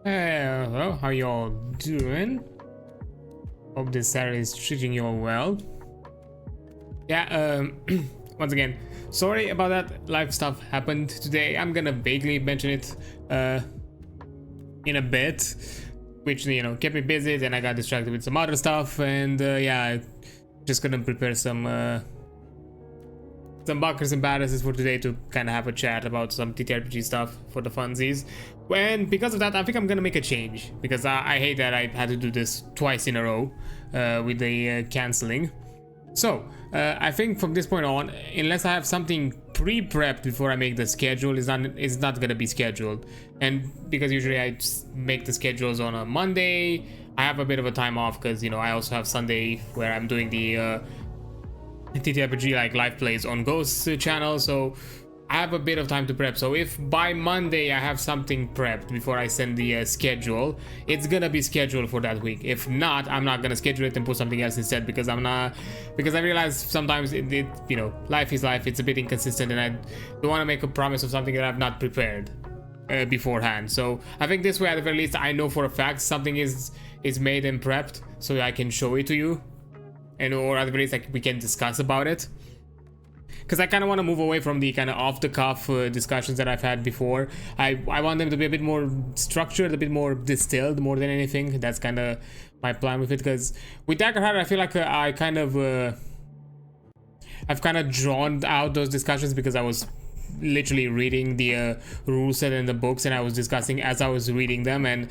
Hello, how y'all doing? Hope this Saturday is treating you all well. Yeah, once again, sorry about that. Life stuff happened today. I'm gonna vaguely mention it in a bit, which, you know, kept me busy. Then I got distracted with some other stuff, and yeah, I just couldn't prepare some buckers and badasses for today to kind of have a chat about some TTRPG stuff for the funsies. And because of that, I think I'm gonna make a change, because I hate that I had to do this twice in a row with the canceling. So I think from this point on, unless I have something pre-prepped before I make the schedule, it's not gonna be scheduled. And because usually I just make the schedules on a Monday, I have a bit of a time off because, you know, I also have Sunday where I'm doing the TTRPG like live plays on Ghost's channel, so I have a bit of time to prep. So if by Monday I have something prepped before I send the schedule, it's gonna be scheduled for that week. If not, I'm not gonna schedule it and put something else instead, because I realize sometimes it you know, life is life. It's a bit inconsistent, and I don't want to make a promise of something that I've not prepared beforehand. So I think this way, at the very least, I know for a fact something is made and prepped, so I can show it to you. And or at the very least, like, we can discuss about it, because I kind of want to move away from the kind of off-the-cuff discussions that I've had before. I want them to be a bit more structured, a bit more distilled, more than anything. That's kind of my plan with it, because with Daggerheart, I feel like I've kind of drawn out those discussions, because I was literally reading the rule set and the books, and I was discussing as I was reading them, and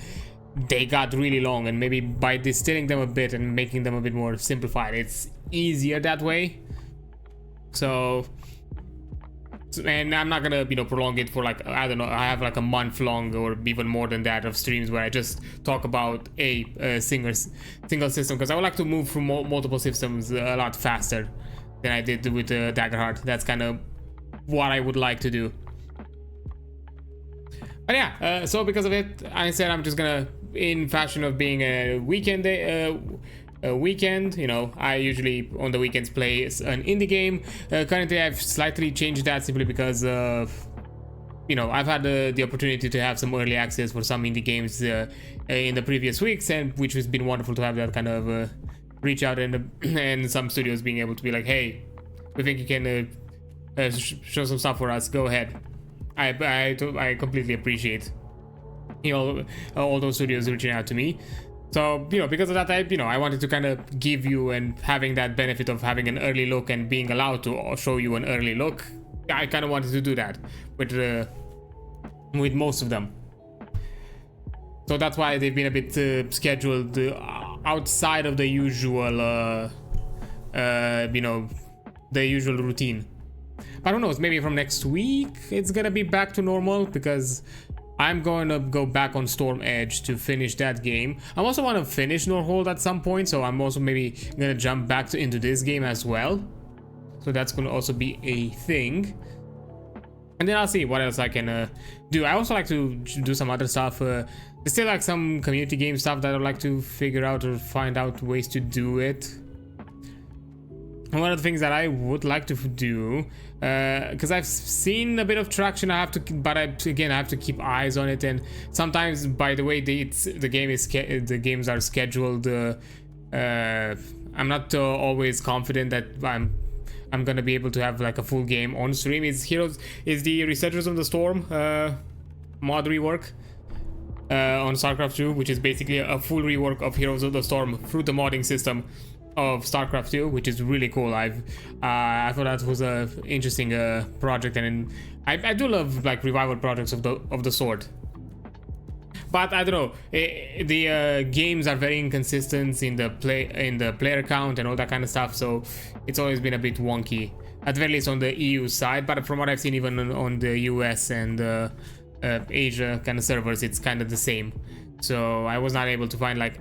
they got really long. And maybe by distilling them a bit and making them a bit more simplified, it's easier that way. So, and I'm not gonna, you know, prolong it for, like, I don't know, I have like a month long or even more than that of streams where I just talk about a single system, because I would like to move through multiple systems a lot faster than I did with Daggerheart. That's kind of what I would like to do. But yeah, so because of it, I said I'm just gonna, in fashion of being a weekend day, you know, I usually on the weekends play an indie game. Currently I've slightly changed that simply because of, you know, I've had the opportunity to have some early access for some indie games in the previous weeks, and which has been wonderful to have that kind of reach out, and some studios being able to be like, hey, we think you can show some stuff for us, go ahead. I completely appreciate, you know, all those studios reaching out to me. So, you know, because of that, I wanted to kind of give you, and having that benefit of having an early look and being allowed to show you an early look, I kind of wanted to do that with most of them. So that's why they've been a bit scheduled outside of the usual, you know, the usual routine. But who knows, maybe from next week it's gonna be back to normal, because I'm going to go back on Storm Edge to finish that game. I also want to finish Nordhold at some point, so I'm also maybe gonna jump back into this game as well. So that's gonna also be a thing. And then I'll see what else I can do. I also like to do some other stuff. There's still like some community game stuff that I'd like to figure out or find out ways to do it. And one of the things that I would like to do, because I've seen a bit of traction, I have to keep eyes on it. And sometimes, by the way, the games are scheduled. I'm not always confident that I'm gonna be able to have like a full game on stream. Is the Researchers of the Storm mod rework on StarCraft 2, which is basically a full rework of Heroes of the Storm through the modding system of StarCraft 2, which is really cool. I thought that was a interesting project, and I do love like revival projects of the sort. But I don't know, the games are very inconsistent in the player count and all that kind of stuff, so it's always been a bit wonky, at the very least on the EU side. But from what I've seen, even on the US and Asia kind of servers, it's kind of the same. So I was not able to find like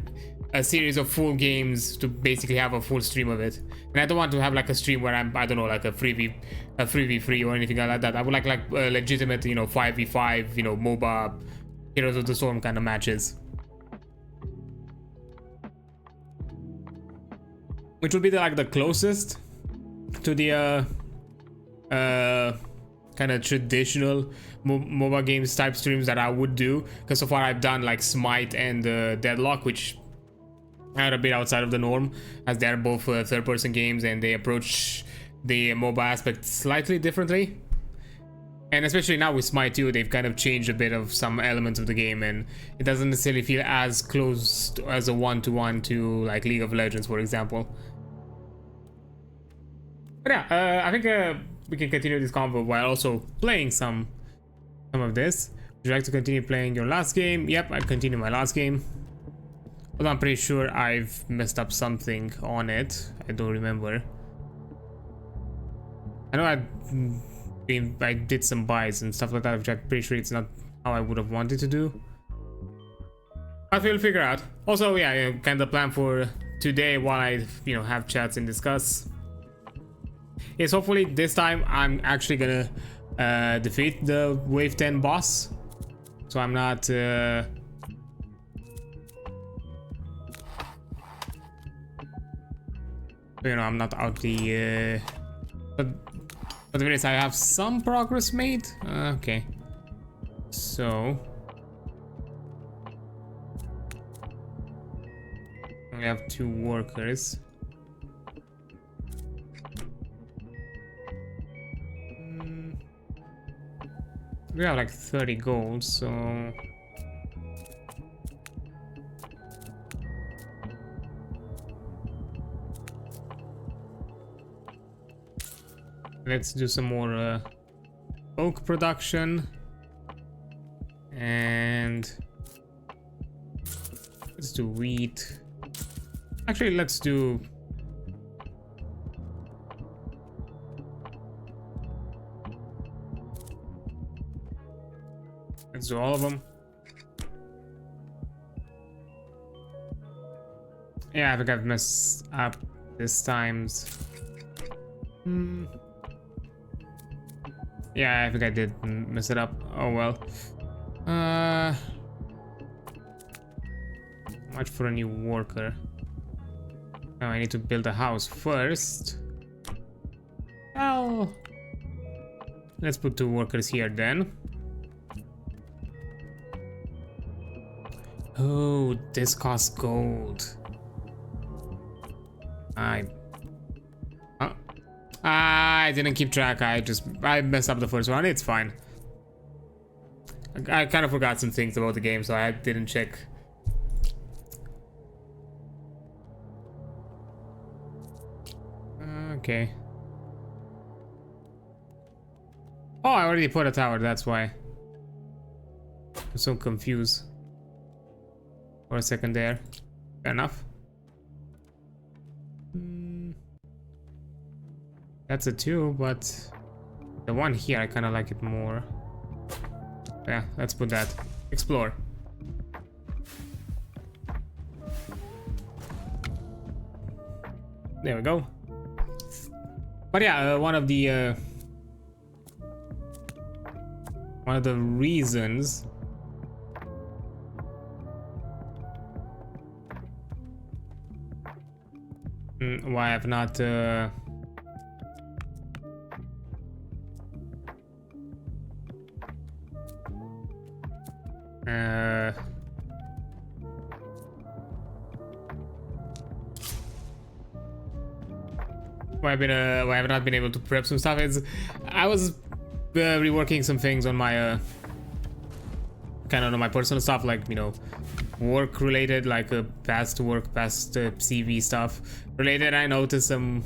a series of full games to basically have a full stream of it. And I don't want to have like a stream where I don't know, like a 3v3 or anything like that. I would like legitimate, you know, 5v5, you know, MOBA Heroes of the Storm kind of matches, which would be like the closest to the kind of traditional MOBA games type streams that I would do, because so far I've done like Smite and Deadlock, which are a bit outside of the norm, as they're both third-person games and they approach the MOBA aspect slightly differently. And especially now with Smite 2, they've kind of changed a bit of some elements of the game, and it doesn't necessarily feel as close as a one-to-one to like League of Legends, for example. But yeah, I think we can continue this convo while also playing some of this. Would you like to continue playing your last game? Yep, I continue my last game. Although I'm pretty sure I've messed up something on it. I don't remember. I know I did some buys and stuff like that, which I'm pretty sure it's not how I would have wanted to do. But we'll figure out. Also, yeah, kind of plan for today while I, have chats and discuss. Yes, hopefully this time I'm actually gonna defeat the Wave 10 boss. So I'm not... I'm not out the... But the thing is, I have some progress made. Okay. So... I have 2 workers. We have like 30 gold, so... Let's do some more oak production. And... let's do wheat. Actually, let's do... let's do all of them. Yeah, I think I've messed up this times. Yeah, I think I did mess it up. Oh well. Much for a new worker. Now I need to build a house first. Well, let's put 2 workers here then. Oh, this costs gold. I didn't keep track. I messed up the first one. It's fine. I kind of forgot some things about the game, so I didn't check. Okay. Oh, I already put a tower. That's why. I'm so confused. For a second there. Fair enough. That's a 2, but the one here I kind of like it more. Yeah, let's put that. Explore. There we go. But yeah, one of the reasons why I've not why I've not been able to prep some stuff is I was reworking some things on my kind of on my personal stuff, like work related, like past work, past CV stuff related. I noticed some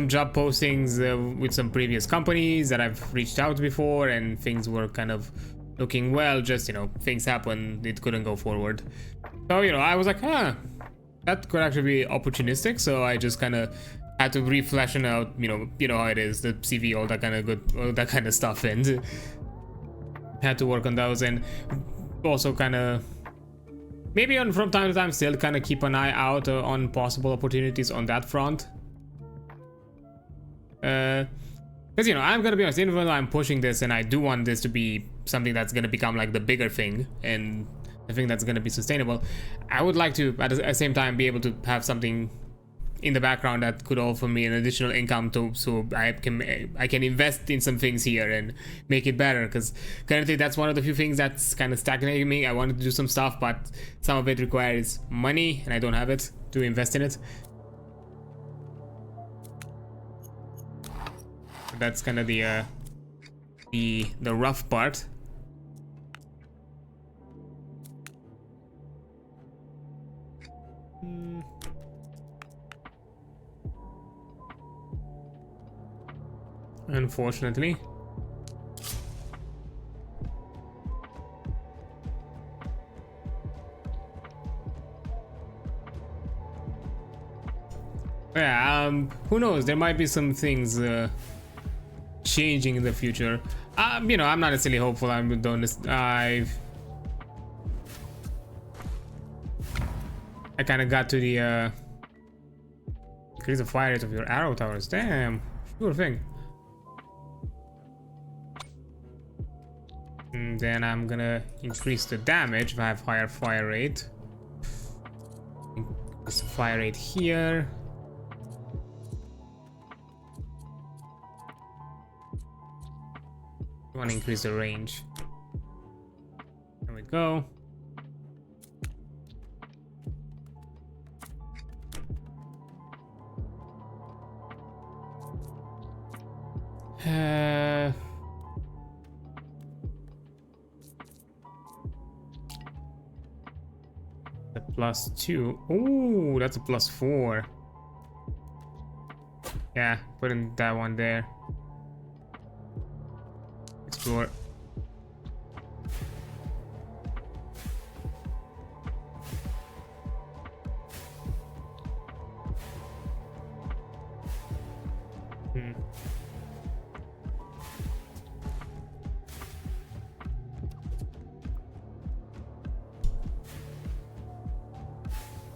job postings with some previous companies that I've reached out before, and things were kind of looking well, just things happen, it couldn't go forward. So I was like, that could actually be opportunistic, so I just kind of had to reflesh out, you know how it is, the CV, all that kind of stuff, and had to work on those, and also kind of maybe from time to time still kind of keep an eye out on possible opportunities on that front. Because I'm gonna be honest, even though I'm pushing this and I do want this to be something that's gonna become like the bigger thing and I think that's gonna be sustainable, I would like to at the same time be able to have something in the background that could offer me an additional income to, so I can invest in some things here and make it better, because currently that's one of the few things that's kind of stagnating me. I wanted to do some stuff, but some of it requires money and I don't have it to invest in it. That's kind of the rough part. Unfortunately. Yeah, who knows? There might be some things changing in the future. You know, I'm not necessarily hopeful. I'm doing this. I kind of got to the increase the fire rate of your arrow towers. Damn, sure thing. And then I'm gonna increase the damage if I have higher fire rate. Increase the fire rate here. I want to increase the range. There we go. The +2. Oh, that's a +4. Yeah, putting that one there. Explore.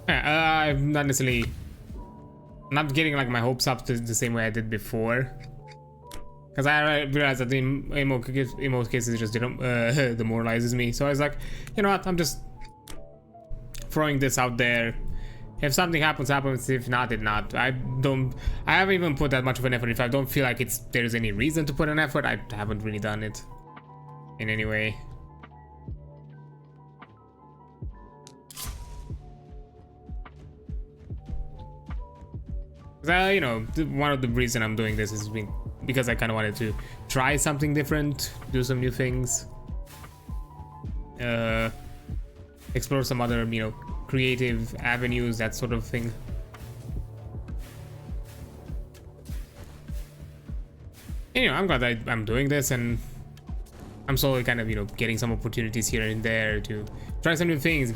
I'm not necessarily not getting like my hopes up to the same way I did before, because I realized that in most cases it just demoralizes me. So I was like, you know what, I'm just throwing this out there. If something happens, happens. If not, it not. I haven't even put that much of an effort. If I don't feel like there's any reason to put an effort, I haven't really done it in any way. You know, one of the reasons I'm doing this is because I kind of wanted to try something different, do some new things, explore some other, you know, creative avenues, that sort of thing. And, you know, I'm glad that I'm doing this, and I'm slowly kind of, you know, getting some opportunities here and there to try some new things,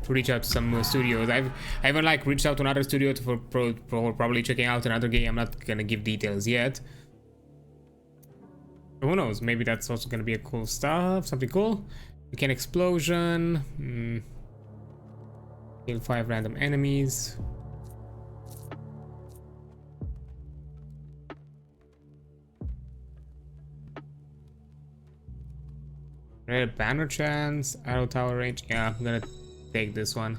reach out to some more studios. I even like reached out to another studio for probably checking out another game. I'm not gonna give details yet. But who knows? Maybe that's also gonna be a cool stuff, something cool. Weekend explosion. Kill 5 random enemies. Red banner chance, arrow tower range. Yeah, I'm gonna take this one.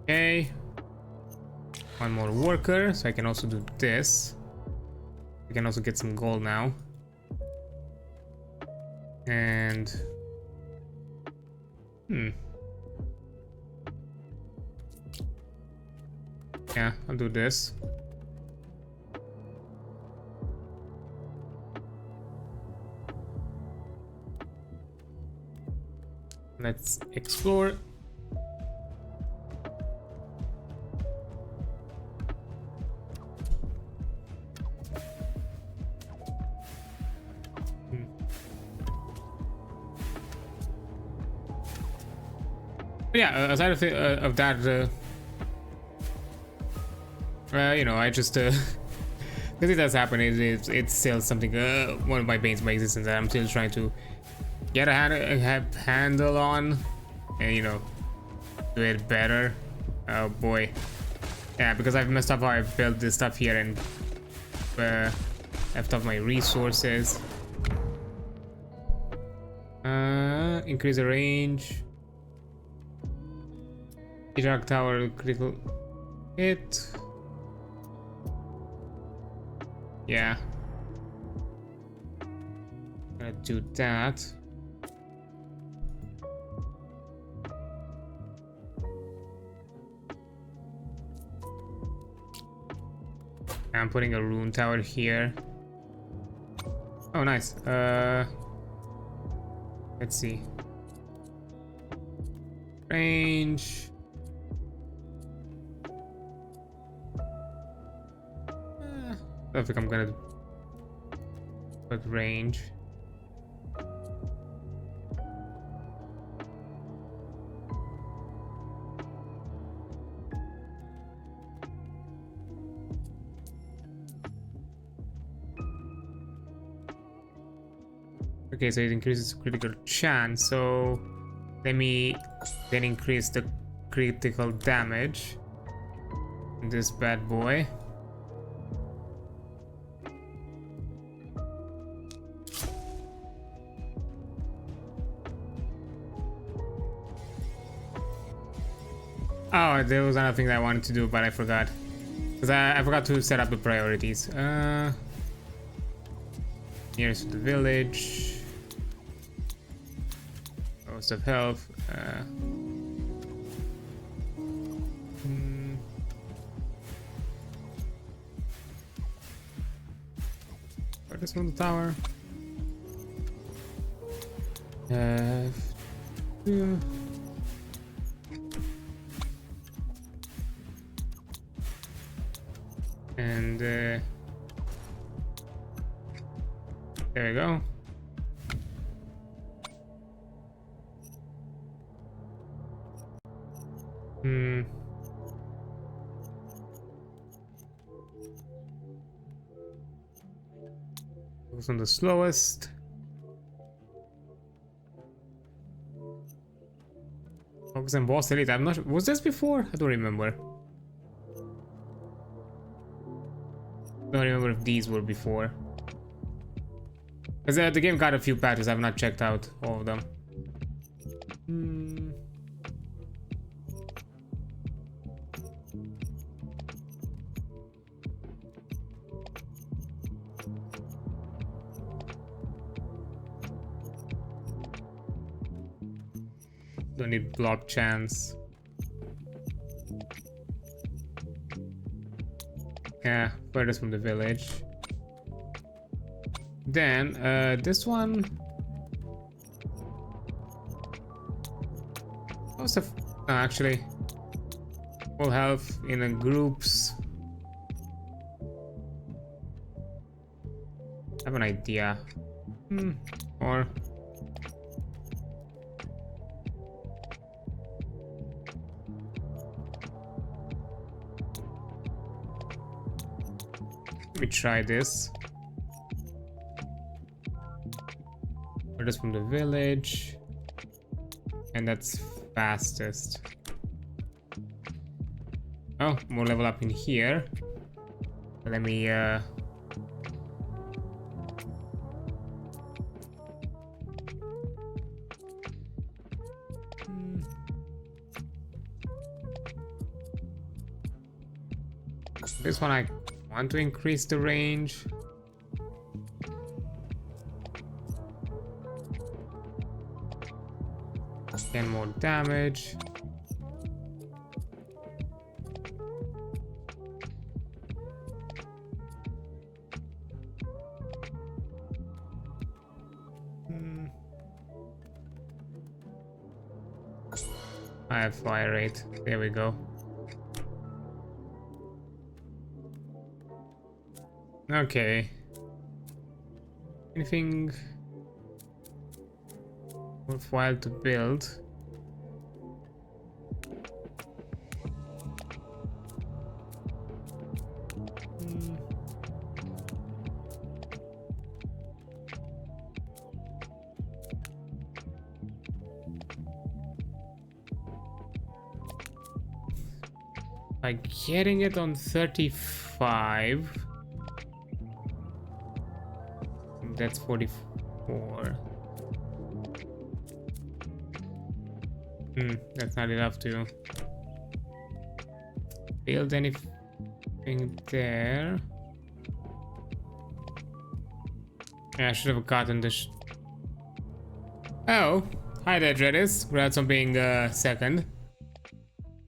Okay. One more worker, so I can also do this. I can also get some gold now. And yeah, I'll do this. Let's explore. Yeah, aside of that, you know, I just because it does happen. It's still something. One of my banes of my existence that I'm still trying to get a handle on, and, you know, do it better. Oh boy, yeah, because I've messed up how I've built this stuff here and left off my resources. Increase the range. Iraq tower critical hit. Yeah. Gonna do that. I'm putting a rune tower here. Oh, nice. Let's see. Range. I think I'm gonna put range. Okay, so it increases critical chance, so let me then increase the critical damage in this bad boy. Oh, there was another thing that I wanted to do, but I forgot. Because I forgot to set up the priorities. Nearest to the village. Most of health. Focus on the tower. Yeah. And there we go. Focus on the slowest. Focus on boss elite. I'm not. Was this before? I don't remember. Don't remember if these were before. Because the game got a few patches. I've not checked out all of them. Don't need block chance. Yeah, furthest from the village. Then this one. Most of actually full health in the groups. I have an idea. Or let me try this. Furthest from the village. And that's fastest. Oh, more level up in here. Let me this one I want to increase the range. 10 more damage. I have fire rate. There we go. Okay. Anything worthwhile to build? By getting it on 35, that's 44. That's not enough to build anything there. Yeah, I should have gotten this. Oh, hi there, Dreadis. Congrats on being second.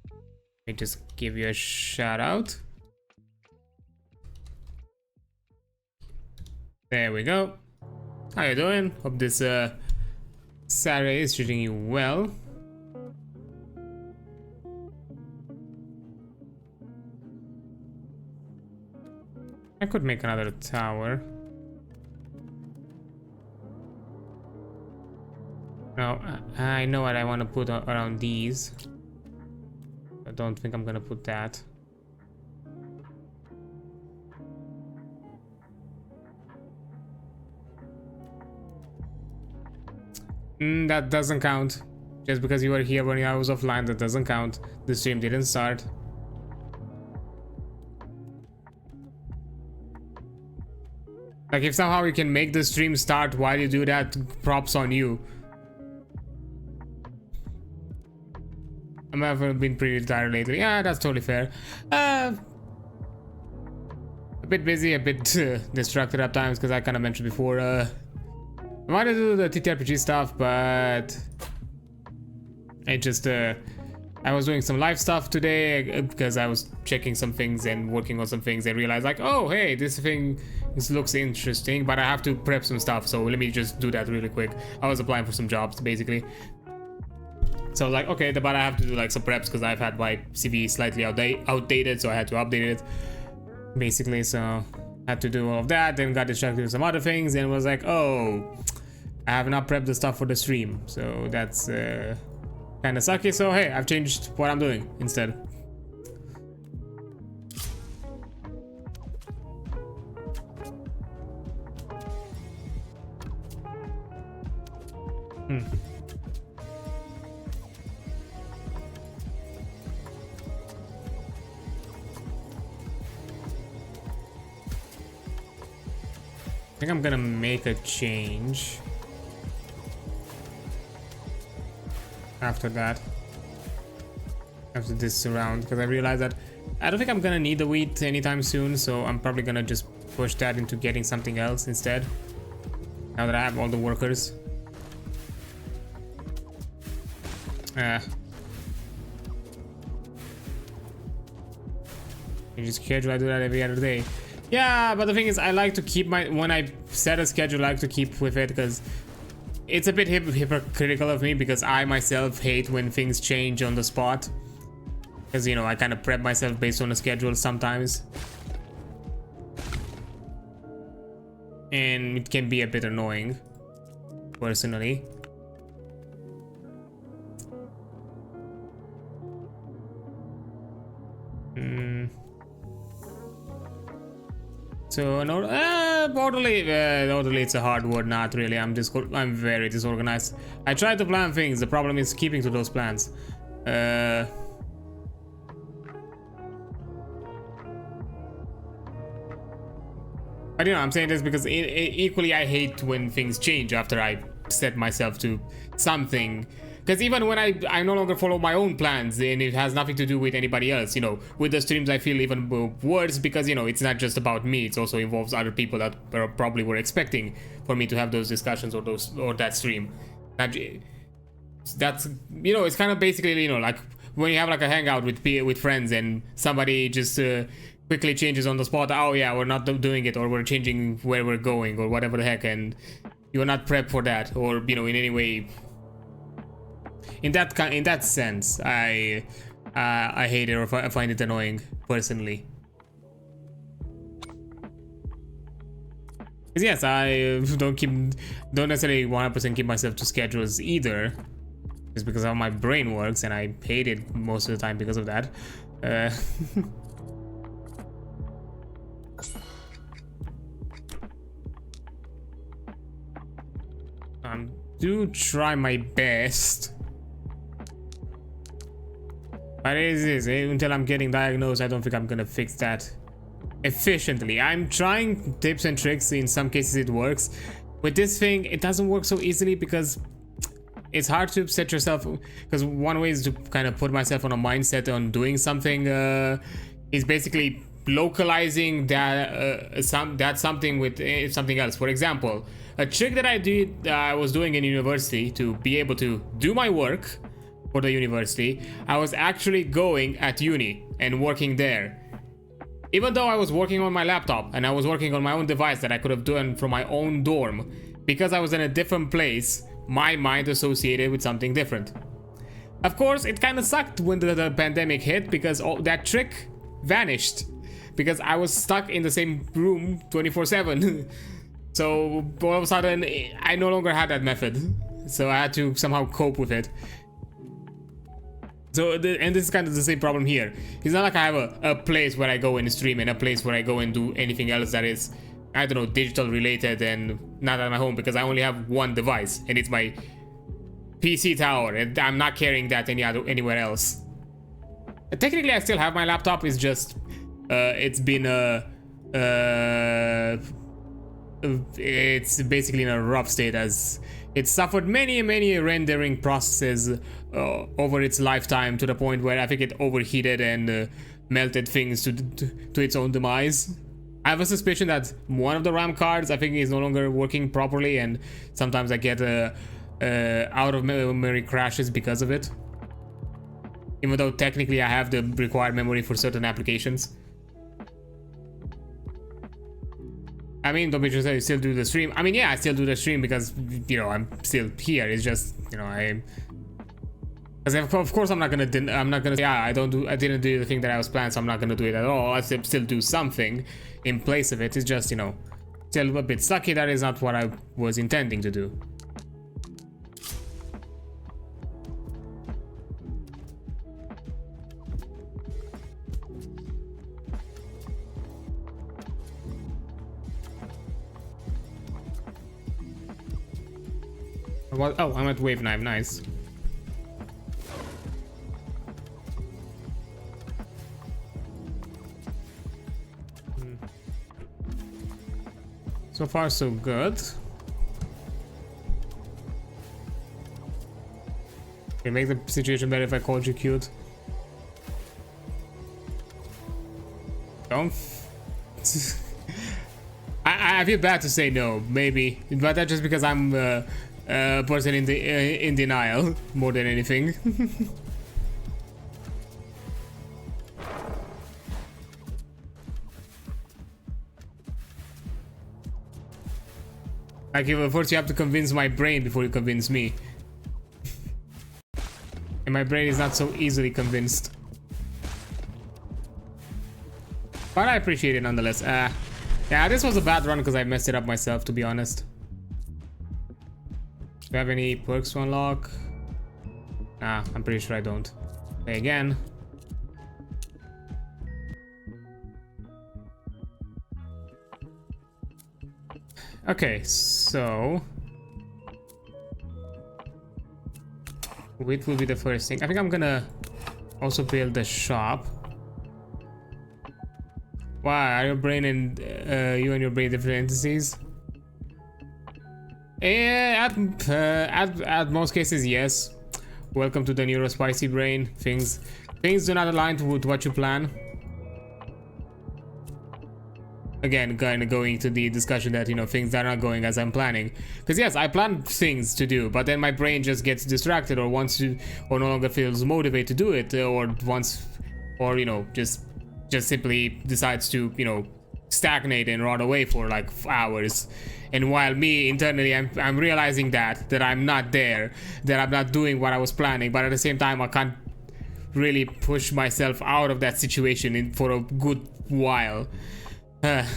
Let me just give you a shout out. There we go. How you doing? Hope this Saturday is treating you well. I could make another tower. No, I know what I want to put around these. I don't think I'm gonna put that. That doesn't count. Just because you were here when I was offline, that doesn't count. The stream didn't start. Like, if somehow you can make the stream start while you do that, props on you. I've been pretty tired lately. Yeah, that's totally fair. A bit busy, a bit distracted at times, because I kind of mentioned before. I wanted to do the TTRPG stuff, but I just I was doing some live stuff today because I was checking some things and working on some things and realized like, oh hey, this thing looks interesting, but I have to prep some stuff, so let me just do that really quick. I was applying for some jobs basically. So I was like, okay, but I have to do like some preps because I've had my CV slightly outdated, so I had to update it basically. So I had to do all of that, then got distracted with some other things and was like, oh, I have not prepped the stuff for the stream, so that's kind of sucky. So hey, I've changed what I'm doing instead. I think I'm gonna make a change after that, after this round, because I realized that I don't think I'm gonna need the wheat anytime soon, so I'm probably gonna just push that into getting something else instead, now that I have all the workers. You just schedule, I do that every other day. Yeah, but the thing is, I like to keep when I set a schedule, I like to keep with it, because it's a bit hypocritical of me, because I myself hate when things change on the spot, because, you know, I kind of prep myself based on a schedule sometimes, and it can be a bit annoying personally. So orderly, it's a hard word. Not really. I'm very disorganized. I try to plan things. The problem is keeping to those plans. But you know, I'm saying this because equally I hate when things change after I set myself to something. Because even when I no longer follow my own plans, and it has nothing to do with anybody else, you know, with the streams I feel even worse, because, you know, it's not just about me, it also involves other people that probably were expecting for me to have those discussions or that stream. That's, you know, it's kind of basically, you know, like when you have like a hangout with friends and somebody just quickly changes on the spot, oh yeah, we're not doing it, or we're changing where we're going, or whatever the heck, and you're not prepped for that, or, you know, in any way. In that sense, I hate it, or I find it annoying personally. Because yes, I don't necessarily 100% keep myself to schedules either, just because how my brain works, and I hate it most of the time because of that. Do try my best. But it is, until I'm getting diagnosed, I don't think I'm gonna fix that efficiently. I'm trying tips and tricks, in some cases it works. With this thing, it doesn't work so easily because it's hard to set yourself, because one way is to kind of put myself on a mindset on doing something is basically localizing that something with something else. For example, a trick that I was doing in university to be able to do my work for the university, I was actually going at uni and working there. Even though I was working on my laptop and I was working on my own device that I could have done from my own dorm, because I was in a different place, my mind associated with something different. Of course, it kind of sucked when the pandemic hit, because that trick vanished, because I was stuck in the same room 24/7. So all of a sudden, I no longer had that method. So I had to somehow cope with it. So, and this is kind of the same problem here. It's not like I have a place where I go and stream and a place where I go and do anything else that is, I don't know, digital related and not at my home, because I only have one device and it's my PC tower, and I'm not carrying that anywhere else. Technically, I still have my laptop. It's just it's been it's basically in a rough state, as it suffered many rendering processes over its lifetime, to the point where I think it overheated and melted things to its own demise. I have a suspicion that one of the RAM cards, I think, is no longer working properly, and sometimes I get out of memory crashes because of it, even though technically I have the required memory for certain applications. I mean, don't be just I still do the stream. I mean, yeah, I still do the stream because, you know, I'm still here. It's just, you know, of course I'm not gonna say, yeah, I didn't do the thing that I was planned, so I'm not gonna do it at all. I still do something in place of it. It's just, you know, still a bit sucky. That is not what I was intending to do. What? Oh, I'm at wave 9. Nice. So far, so good. Okay, make the situation better if I called you cute. Don't. I feel bad to say no, maybe, but that's just because I'm a person in denial more than anything. Like, first you have to convince my brain before you convince me. And my brain is not so easily convinced. But I appreciate it nonetheless. Yeah, this was a bad run because I messed it up myself, to be honest. Do I have any perks to unlock? Nah, I'm pretty sure I don't. Play again. Okay, so wheat will be the first thing. I think I'm gonna also build the shop. Why are your brain and you and your brain different entities? At most cases, yes. Welcome to the neurospicy brain. Things do not align with what you plan. Again, kind of going to the discussion that, you know, things are not going as I'm planning. Because yes, I plan things to do, but then my brain just gets distracted, or wants to, or no longer feels motivated to do it, or you know, just simply decides to, you know, stagnate and rot away for like hours. And while me internally, I'm realizing that I'm not there, that I'm not doing what I was planning, but at the same time I can't really push myself out of that situation for a good while. Yeah,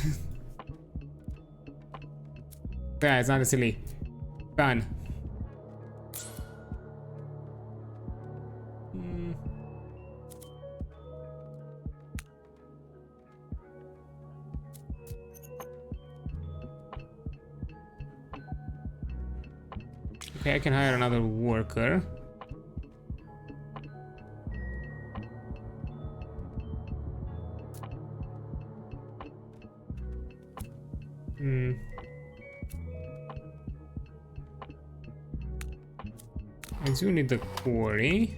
it's not necessarily fun. Okay, I can hire another worker. I do need the quarry.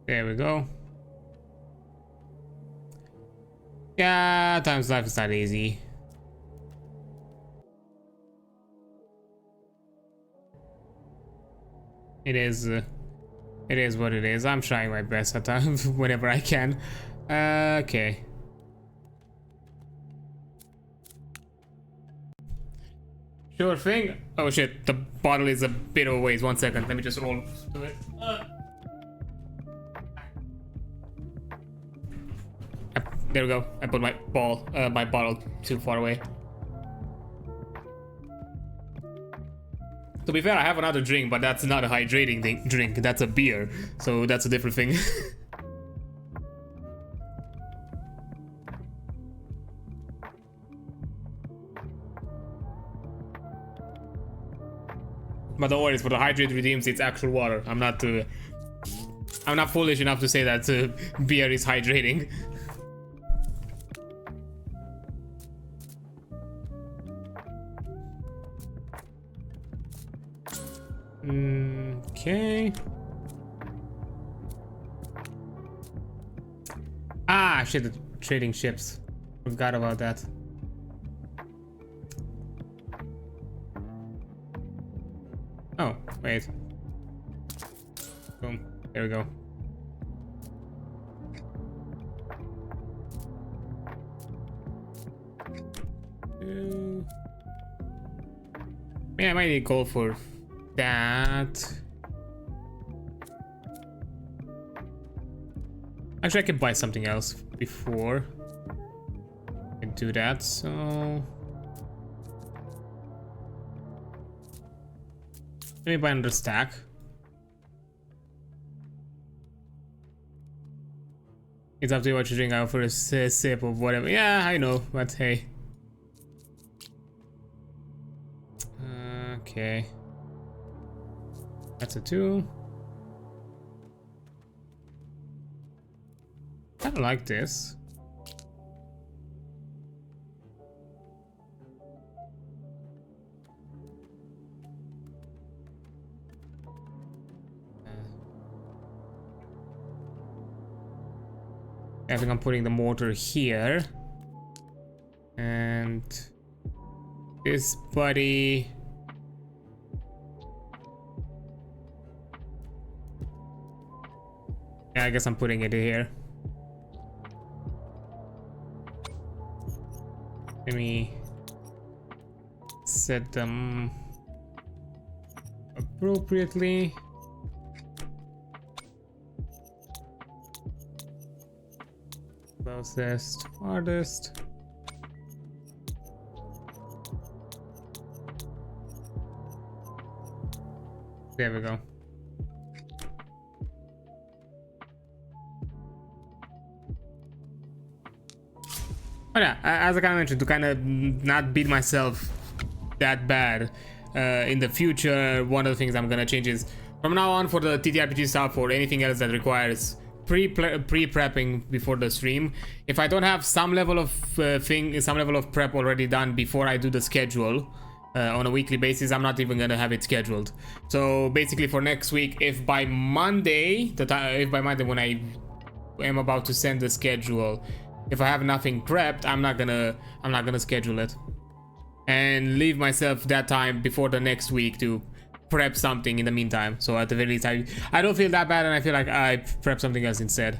There we go. Yeah, times life is not easy. It is what it is. I'm trying my best at times whenever I can. Okay. Sure thing. Oh shit, the bottle is a bit away. 1 second. Let me just roll to it. There we go. I put my bottle too far away. To be fair, I have another drink, but that's not a hydrating drink. That's a beer, so that's a different thing. But don't worry, for the hydrate redeems, it's actual water. I'm not foolish enough to say that beer is hydrating. Okay. Ah, shit, the trading ships. Forgot about that. Oh, wait. Boom. There we go. Yeah, I might need gold for that. Actually, I can buy something else before I do that, so let me buy another stack. It's up to you what you drink. Out for a sip of whatever. Yeah, I know, but hey. Okay. That's a 2. I kinda like this. I think I'm putting the mortar here. And this buddy. Yeah, I guess I'm putting it here. Let me set them appropriately. Closest, farthest. There we go. But yeah, as I kind of mentioned, to kind of not beat myself that bad in the future, one of the things I'm gonna change is from now on for the TTRPG stuff or anything else that requires pre-prepping before the stream. If I don't have some level of prep already done before I do the schedule on a weekly basis, I'm not even gonna have it scheduled. So basically, for next week, if by Monday when I am about to send the schedule, if I have nothing prepped, I'm not gonna schedule it and leave myself that time before the next week to prep something in the meantime. So at the very least, I don't feel that bad, and I feel like I prep something else instead.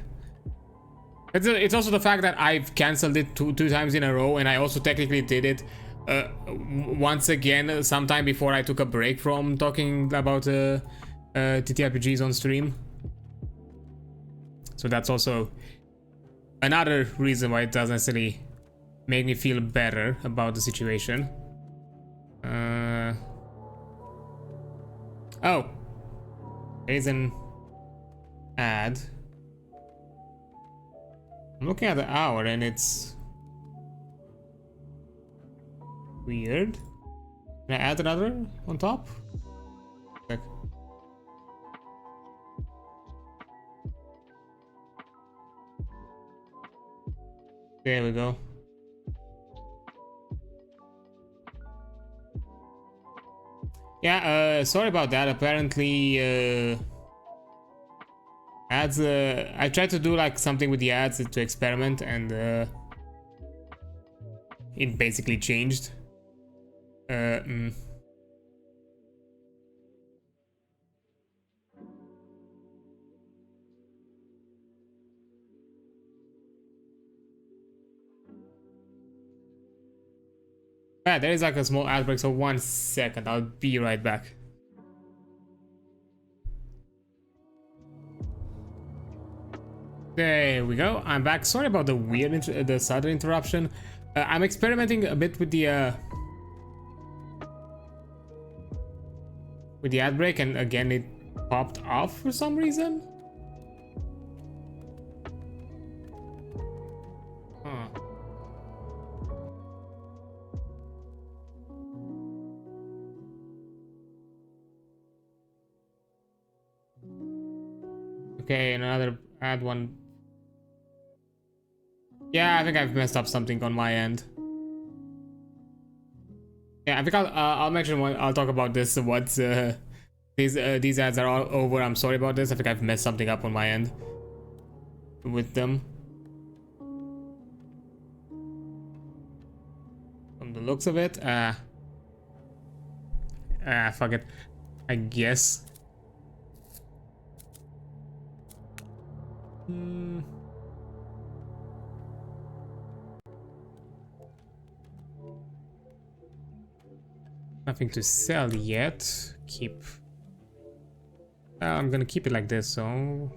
It's also the fact that I've canceled it two times in a row, and I also technically did it once again sometime before I took a break from talking about TTRPGs on stream. So that's also another reason why it doesn't necessarily make me feel better about the situation. Oh, there's an ad. I'm looking at the hour and it's weird. Can I add another on top? Like, There we go. Yeah, sorry about that. Apparently, ads, I tried to do like something with the ads to experiment, and it basically changed. Yeah, there is like a small ad break, so 1 second, I'll be right back. There we go, I'm back. Sorry about the weird, the sudden interruption. I'm experimenting a bit with the ad break, and again it popped off for some reason. Huh. Okay, another ad one. Yeah, I think I've messed up something on my end. Yeah, I think I'll mention one. I'll talk about this once these ads are all over. I'm sorry about this. I think I've messed something up on my end with them. From the looks of it, fuck it. I guess. Nothing to sell yet. Keep. I'm gonna keep it like this, so.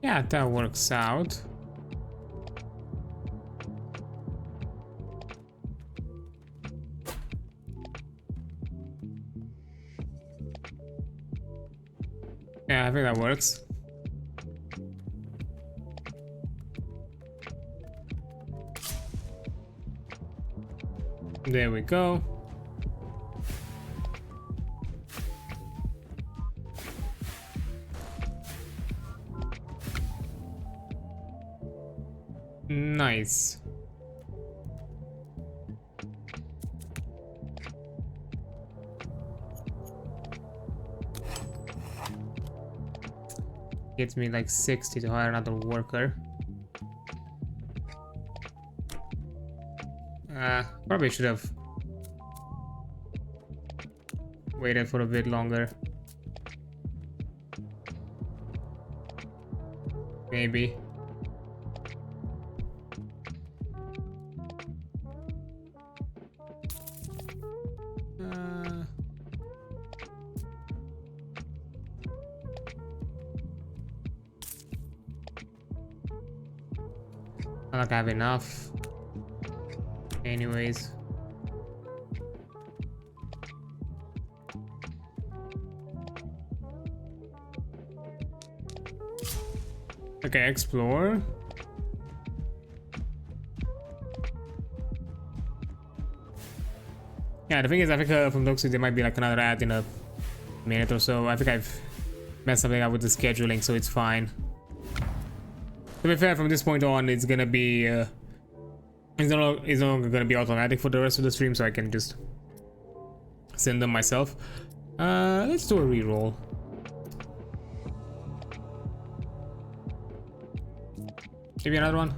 Yeah, that works out. Yeah, I think that works. There we go. Nice. Gets me like 60 to hire another worker. Probably should have waited for a bit longer. Maybe. I don't have enough. Anyways. Okay, explore. Yeah, the thing is, I think from looks there might be like another ad in a minute or so. I think I've messed something up with the scheduling, so it's fine. To be fair, from this point on, it's gonna be it's no longer gonna be automatic for the rest of the stream, so I can just send them myself. Let's do a reroll. Maybe another one.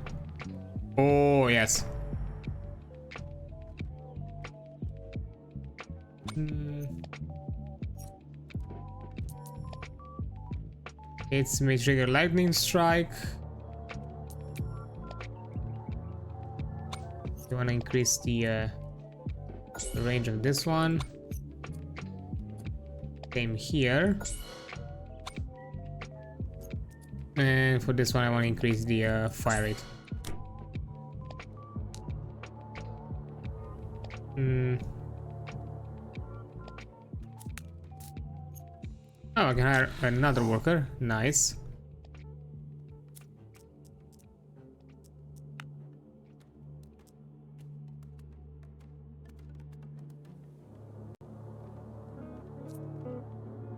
Oh yes. It's may trigger lightning strike. You want to increase the range of this one. Same here. And for this one, I want to increase the fire rate. Oh, I can hire another worker. Nice.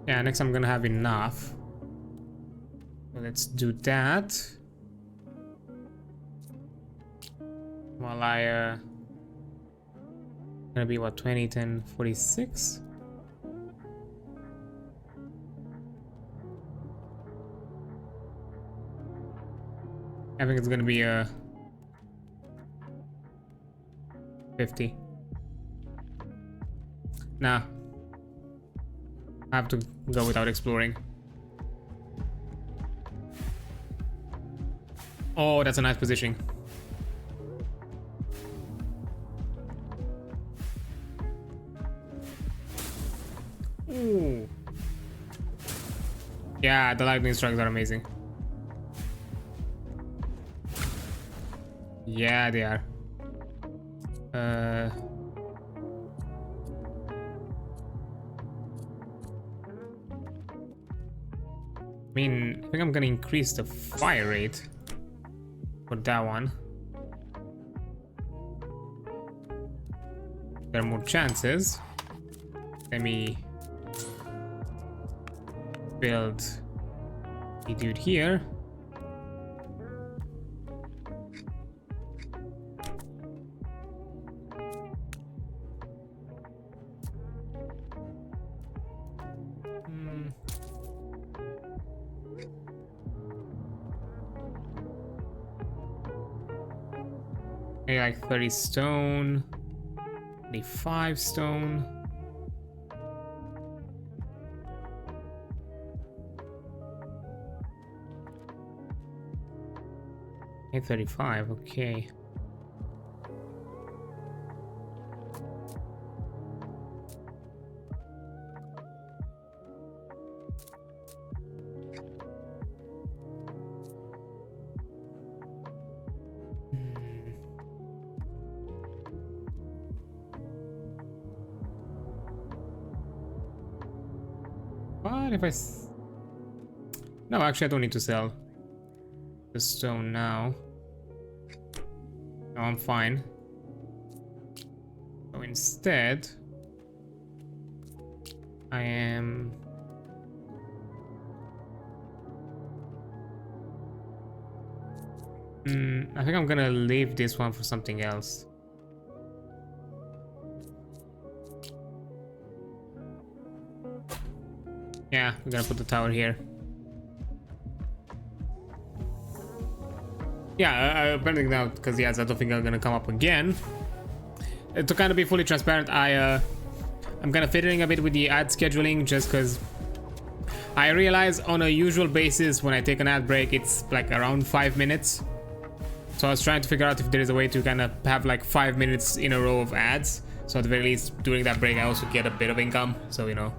Yeah, next I'm gonna have enough. So let's do that. While I gonna be what, 20, 10, 46? I think it's gonna be 50. Nah. I have to go without exploring. Oh, that's a nice positioning. Ooh. Yeah, the lightning strikes are amazing. Yeah, they are. I mean, I think I'm gonna increase the fire rate for that one. There are more chances. Let me build a dude here. Maybe like 30 stone, 25 stone. Okay, 35, okay. What if I... No, actually I don't need to sell the stone now. No, I'm fine. So instead, I am... I think I'm gonna leave this one for something else. Yeah, we're gonna put the tower here. Yeah, apparently now, because yes, I don't think I'm gonna come up again. To kind of be fully transparent, I'm kind of fiddling a bit with the ad scheduling just because I realize on a usual basis when I take an ad break, it's like around 5 minutes. So I was trying to figure out if there is a way to kind of have like 5 minutes in a row of ads. So at the very least, during that break, I also get a bit of income. So, you know,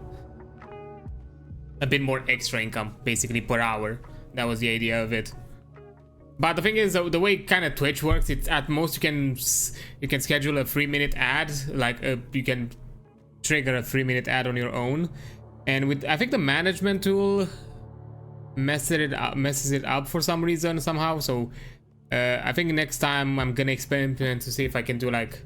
a bit more extra income basically per hour. That was the idea of it. But the thing is, the way kind of Twitch works, it's at most you can schedule a 3-minute ad, like you can trigger a 3-minute ad on your own. And with, I think the management tool messes it up for some reason somehow. So I think next time I'm gonna experiment to see if I can do like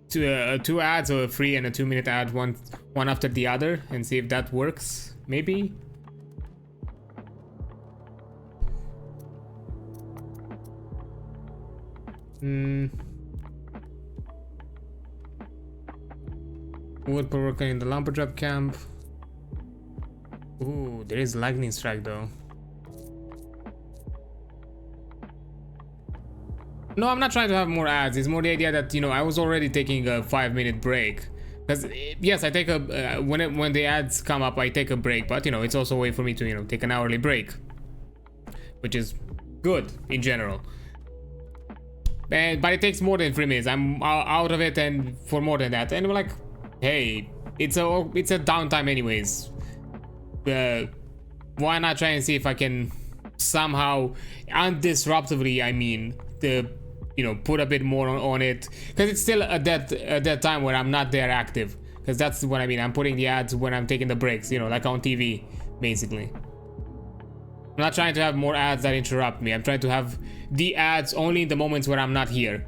two ads, or a 3 and a 2-minute ad, one after the other, and see if that works. Maybe. Wood per worker in the lumberjack camp. Ooh, there is lightning strike though. No, I'm not trying to have more ads. It's more the idea that, you know, I was already taking a 5-minute break. Because yes, I take a when the ads come up, I take a break. But you know, it's also a way for me to, you know, take an hourly break, which is good in general. But it takes more than 3 minutes. I'm out of it, and for more than that. And we're like, hey, it's a downtime anyways. Why not try and see if I can somehow undisruptively, I mean, you know, put a bit more on it, because it's still at that time where I'm not there active. because that's what I mean. I'm putting the ads when I'm taking the breaks, you know, like on TV, basically. I'm not trying to have more ads that interrupt me. I'm trying to have the ads only in the moments where I'm not here.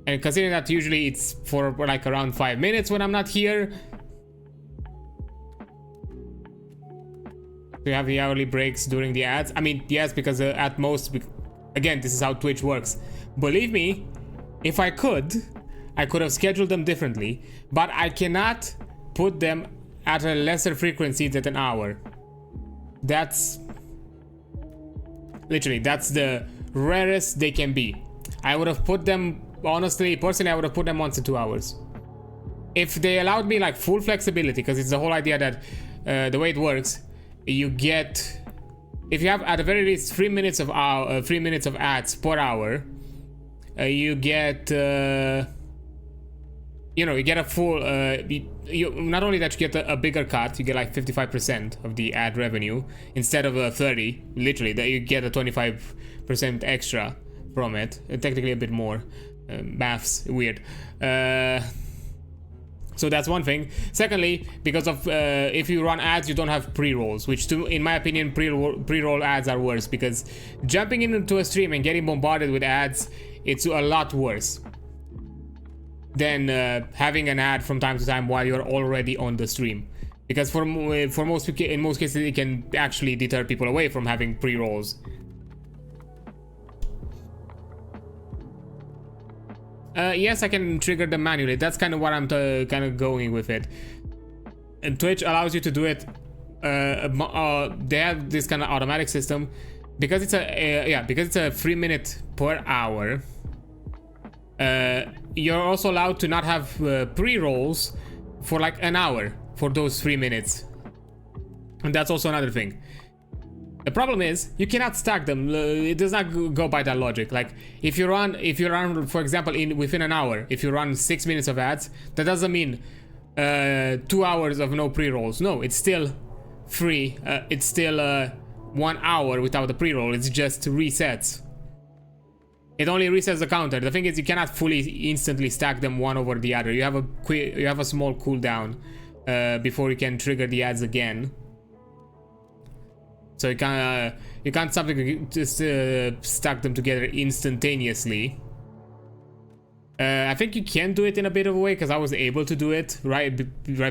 And considering that usually it's for like around 5 minutes when I'm not here. We have the hourly breaks during the ads. I mean, yes, because at most, again, this is how Twitch works. Believe me, if I could have scheduled them differently, but I cannot put them at a lesser frequency than an hour. That's literally, that's the rarest they can be. I would have put them, honestly, personally, I would have put them once in 2 hours. If they allowed me like full flexibility, because it's the whole idea that the way it works, you get, if you have at the very least 3 minutes of ads per hour, you get you know, you get a full you not only that, you get a bigger cut, you get like 55% of the ad revenue instead of 30, literally, that you get a 25% extra from it, technically a bit more. Maths weird. So that's one thing. Secondly, because of if you run ads, you don't have pre-rolls, which in my opinion, pre-roll ads are worse, because jumping into a stream and getting bombarded with ads, it's a lot worse than having an ad from time to time while you're already on the stream. Because for most people, in most cases, it can actually deter people away from having pre-rolls. Yes, I can trigger them manually. That's kind of what I'm kind of going with it. And Twitch allows you to do it. They have this kind of automatic system because it's a 3 minute per hour. You're also allowed to not have pre-rolls for like an hour for those 3 minutes, and that's also another thing. The problem is you cannot stack them. It does not go by that logic. Like if you run, for example, within an hour, if you run 6 minutes of ads, that doesn't mean 2 hours of no pre-rolls. No, it's still free. It's still 1 hour without the pre-roll. It's just resets. It only resets the counter. The thing is, you cannot fully instantly stack them one over the other. You have a small cooldown before you can trigger the ads again. So you can't just stack them together instantaneously. I think you can do it in a bit of a way, because I was able to do it right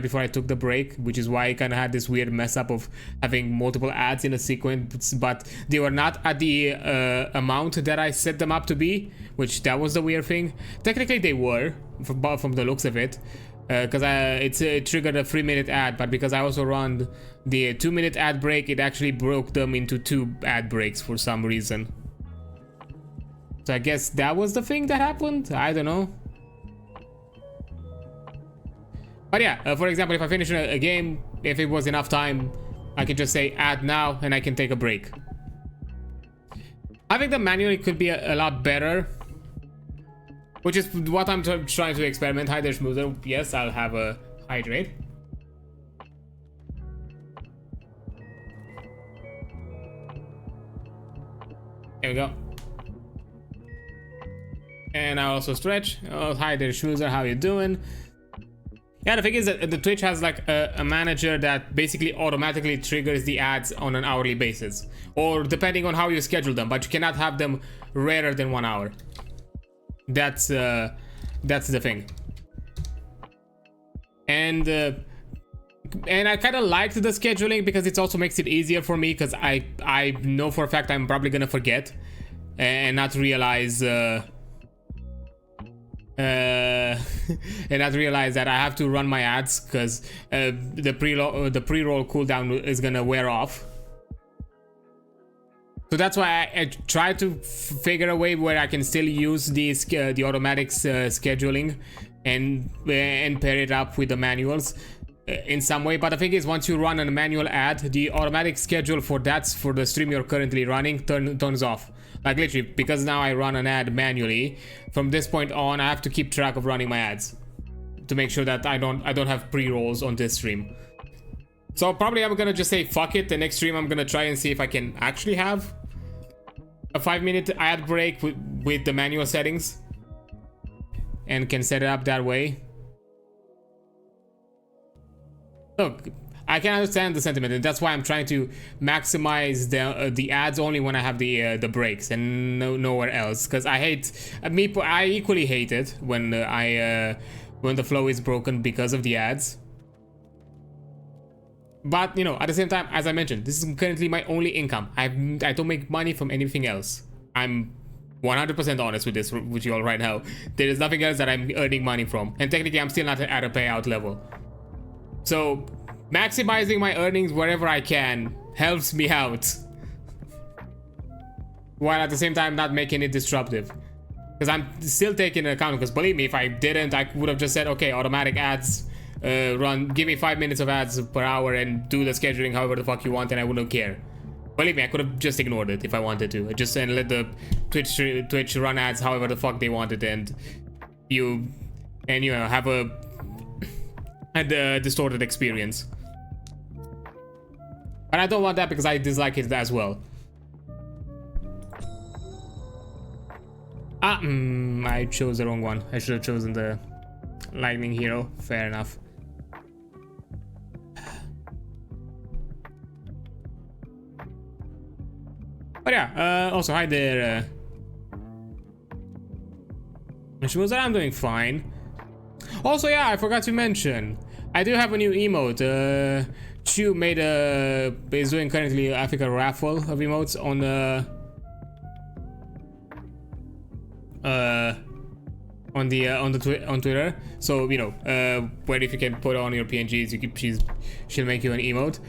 before I took the break, which is why I kind of had this weird mess up of having multiple ads in a sequence, but they were not at the amount that I set them up to be, which that was the weird thing. Technically they were, from the looks of it, because it triggered a 3 minute ad, but because I also run the 2 minute ad break, it actually broke them into 2 ad breaks for some reason. So I guess that was the thing that happened. I don't know. But yeah, for example, if I finish a game, if it was enough time, I could just say add now and I can take a break. I think the manually could be a lot better, which is what I'm trying to experiment. Hi there, Smoother. Yes, I'll have a hydrate. There we go. And I also stretch. Oh, hi there, Schmoozer. How you doing? Yeah, the thing is that the Twitch has like a manager that basically automatically triggers the ads on an hourly basis, or depending on how you schedule them, but you cannot have them rarer than 1 hour. That's the thing. And I kind of liked the scheduling because it also makes it easier for me, because I know for a fact I'm probably gonna forget and not realize and not realize that I have to run my ads, because the pre-roll cooldown is gonna wear off. So that's why I try to figure a way where I can still use the automatic scheduling and pair it up with the manuals in some way. But the thing is, once you run a manual ad, the automatic schedule for the stream you're currently running turns off. Like literally, because now I run an ad manually, from this point on I have to keep track of running my ads to make sure that I don't have pre-rolls on this stream. So probably I'm gonna just say fuck it. The next stream I'm gonna try and see if I can actually have a 5-minute ad break with the manual settings, and can set it up that way. Look, I can understand the sentiment, and that's why I'm trying to maximize the ads only when I have the breaks and nowhere else. Because I hate I equally hate it when when the flow is broken because of the ads. But you know, at the same time, as I mentioned, this is currently my only income. I don't make money from anything else. I'm 100% honest with this with you all right now. There is nothing else that I'm earning money from, and technically, I'm still not at a payout level. So maximizing my earnings wherever I can helps me out, while at the same time not making it disruptive. Because I'm still taking into account, because believe me, if I didn't, I would have just said, okay, automatic ads, give me 5 minutes of ads per hour and do the scheduling however the fuck you want, and I wouldn't care. Believe me, I could have just ignored it if I wanted to. Just and let the Twitch run ads however the fuck they wanted, and you know, have a distorted experience. But I don't want that because I dislike it as well. I chose the wrong one. I should have chosen the lightning hero. Fair enough. But yeah, also hi there. Shmuza, I'm doing fine. Also, yeah, I forgot to mention, I do have a new emote. Chu made is doing currently, I think, a raffle of emotes on Twitter. So you know, where if you can put on your PNGs, she'll make you an emote.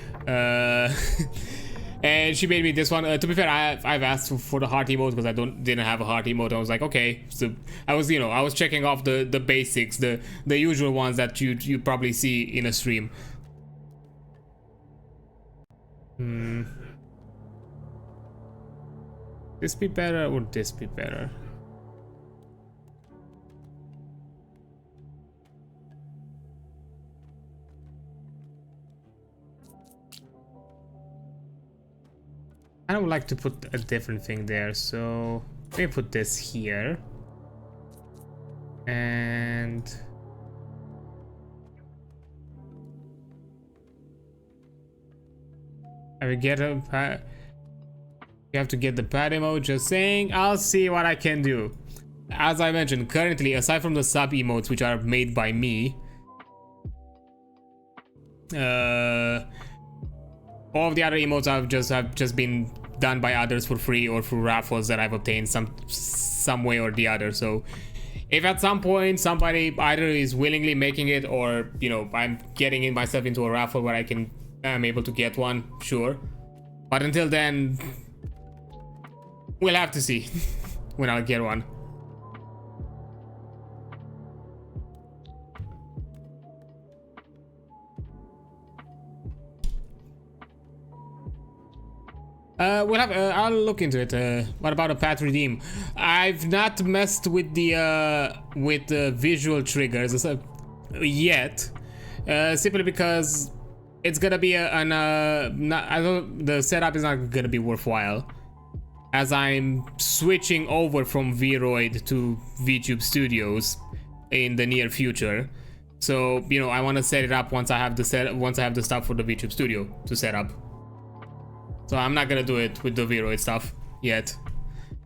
And she made me this one. To be fair, I've asked for the heart emote because I didn't have a heart emote. I was like, okay. So I was checking off the basics, the usual ones that you probably see in a stream. This be better or this be better? I would like to put a different thing there, so let me put this here. And I will get you have to get the pad emote, just saying. I'll see what I can do. As I mentioned, currently, aside from the sub emotes, which are made by me, all of the other emotes have just been done by others for free or through raffles that I've obtained some way or the other. So if at some point somebody either is willingly making it, or you know, I'm getting myself into a raffle where I'm able to get one, sure. But until then, we'll have to see when I'll get one. We'll have. I'll look into it. What about a path redeem? I've not messed with the visual triggers yet, simply because it's gonna be the setup is not gonna be worthwhile, as I'm switching over from VRoid to VTube Studios in the near future. So you know, I want to set it up once I have the stuff for the VTube Studio to set up. So I'm not gonna do it with the VRoid stuff yet.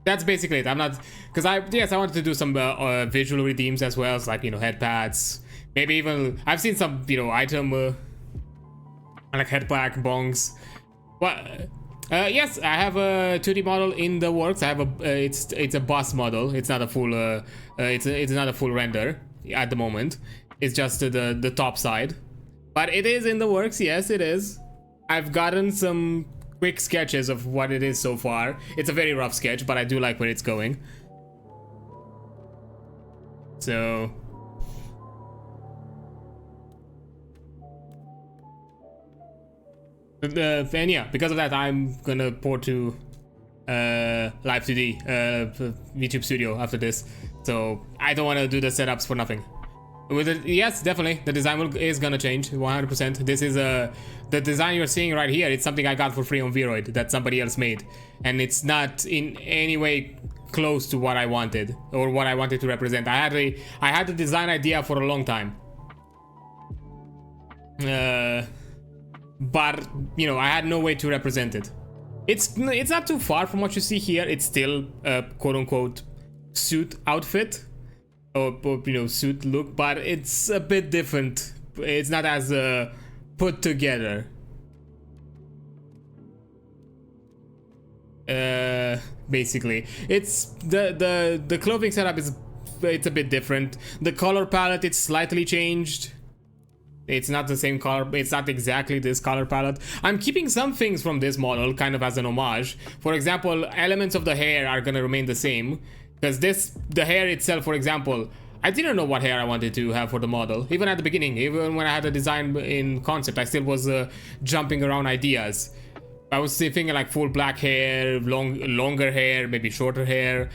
That's basically it. I'm not, because I wanted to do some visual redeems as well, as like, you know, head pads. Maybe even I've seen some, you know, item like head pack bongs. Well, yes, I have a 2D model in the works. I have it's a bus model. It's not a full it's not a full render at the moment. It's just the top side, but it is in the works. Yes, it is. I've gotten some quick sketches of what it is so far. It's a very rough sketch, but I do like where it's going. So and yeah, because of that, I'm gonna port to Live 2D VTube Studio after this. So I don't want to do the setups for nothing. With it, yes, definitely, the design is gonna change 100%. This is the design you're seeing right here. It's something I got for free on VRoid that somebody else made, and it's not in any way close to what I wanted or what I wanted to represent. I had the design idea for a long time. But you know, I had no way to represent it. It's not too far from what you see here. It's still a quote-unquote suit outfit, or you know, suit look, but it's a bit different. It's not as put together. Basically, it's the clothing setup is it's a bit different. The color palette, it's slightly changed. It's not the same color, it's not exactly this color palette. I'm keeping some things from this model kind of as an homage. For example, elements of the hair are gonna remain the same, because the hair itself, for example, I didn't know what hair I wanted to have for the model. Even at the beginning, even when I had the design in concept, I still was jumping around ideas. I was thinking like full black hair, longer hair, maybe shorter hair.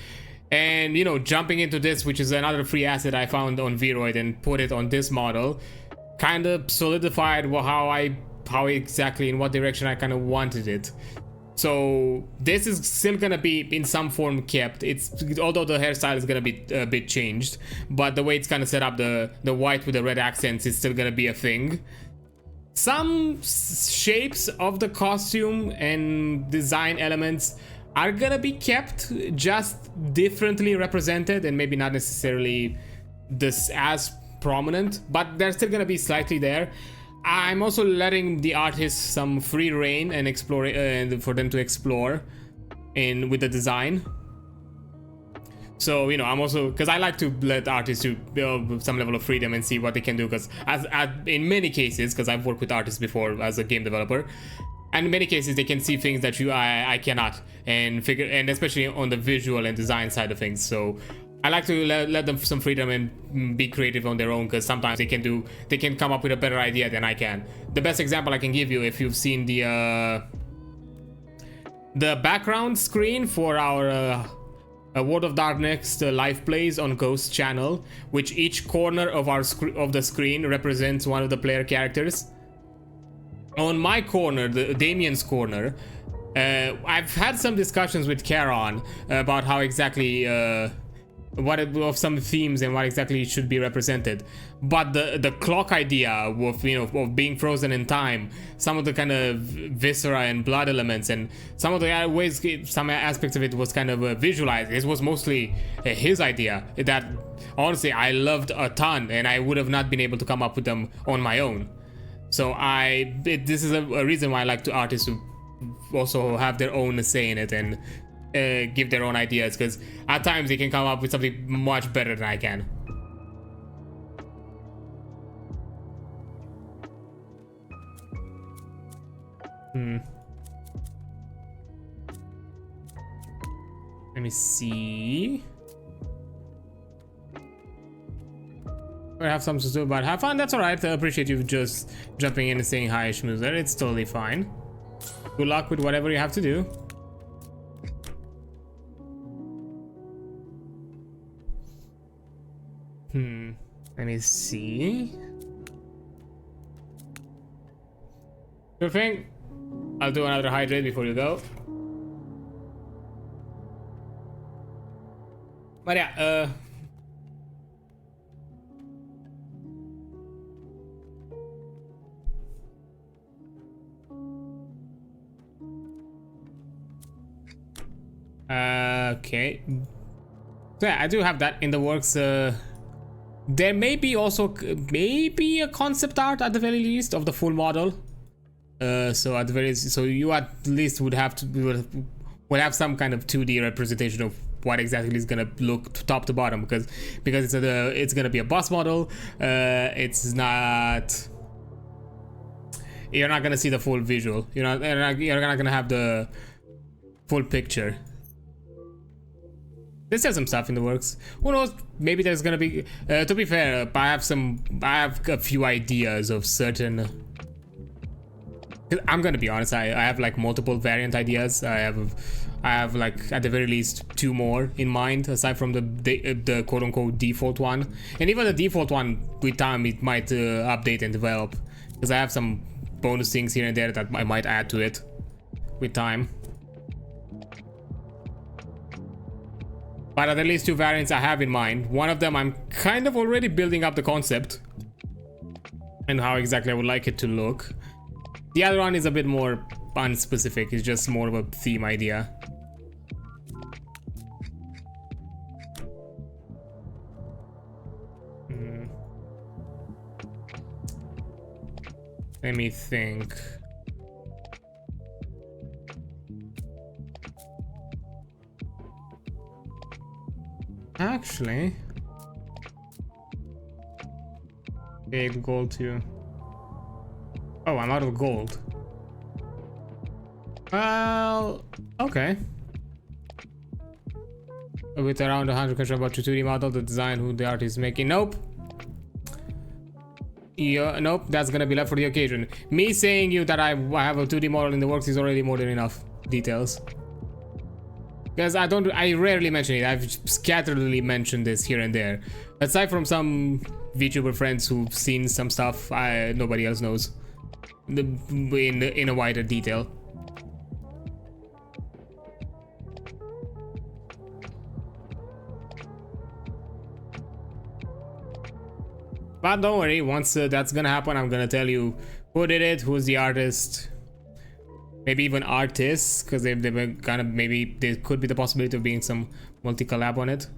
And you know, jumping into this, which is another free asset I found on VRoid and put it on this model, kind of solidified how exactly in what direction I kind of wanted it. So this is still gonna be in some form kept. It's although the hairstyle is gonna be a bit changed, but the way it's kind of set up, the white with the red accents, is still gonna be a thing. Some shapes of the costume and design elements are gonna be kept, just differently represented, and maybe not necessarily this as prominent, but they're still gonna be slightly there. I'm also letting the artists some free reign and explore for them to explore with the design. So you know, I'm also, because I like to let artists to build some level of freedom and see what they can do, because as in many cases, because I've worked with artists before as a game developer, and in many cases they can see things that I cannot, and especially on the visual and design side of things. So I like to let them some freedom and be creative on their own, because sometimes they can come up with a better idea than I can. The best example I can give you, if you've seen the background screen for our World of Darkness live plays on Ghost channel, which each corner of the screen represents one of the player characters. On my corner, the Damien's corner, I've had some discussions with Karon about how exactly of some themes and what exactly should be represented. But the clock idea of, you know, of being frozen in time, some of the kind of viscera and blood elements, and some of the ways, some aspects of it was kind of visualized. It was mostly his idea that honestly I loved a ton, and I would have not been able to come up with them on my own. So this is a reason why I like to artists to also have their own say in it and give their own ideas, because at times they can come up with something much better than I can. Let me see. I have something to do, but have fun. That's alright. I appreciate you just jumping in and saying hi, Schmoozer. It's totally fine. Good luck with whatever you have to do. Let me see. Sure thing. I'll do another hydrate before you go. But yeah, okay. So yeah, I do have that in the works. There may be also maybe a concept art at the very least of the full model. So at the very least, so you at least would have some kind of 2D representation of what exactly is gonna look top to bottom, because it's gonna be a boss model. It's not. You're not gonna see the full visual. You're not gonna have the full picture. There's still some stuff in the works. Who knows? Maybe there's gonna be. To be fair, I have a few ideas of certain. I'm gonna be honest. I have like multiple variant ideas. I have like at the very least 2 more in mind, aside from the quote-unquote default one. And even the default one, with time, it might update and develop, because I have some bonus things here and there that I might add to it with time. But at least 2 variants I have in mind. One of them I'm kind of already building up the concept. and how exactly I would like it to look. The other one is a bit more unspecific, it's just more of a theme idea. Let me think. Actually, 8 gold too. Oh, I'm out of gold. Well, okay. With around 100 questions about 2D model, the design, who the artist is making. Nope. Yeah, nope, that's gonna be left for the occasion. Me saying you that I have a 2D model in the works is already more than enough details. Because I rarely mention it. I've scatteredly mentioned this here and there. Aside from some VTuber friends who've seen some stuff nobody else knows in a wider detail. But don't worry, once that's gonna happen, I'm gonna tell you who did it, who's the artist, maybe even artists, because they've been kind of, maybe there could be the possibility of being some multi-collab on it.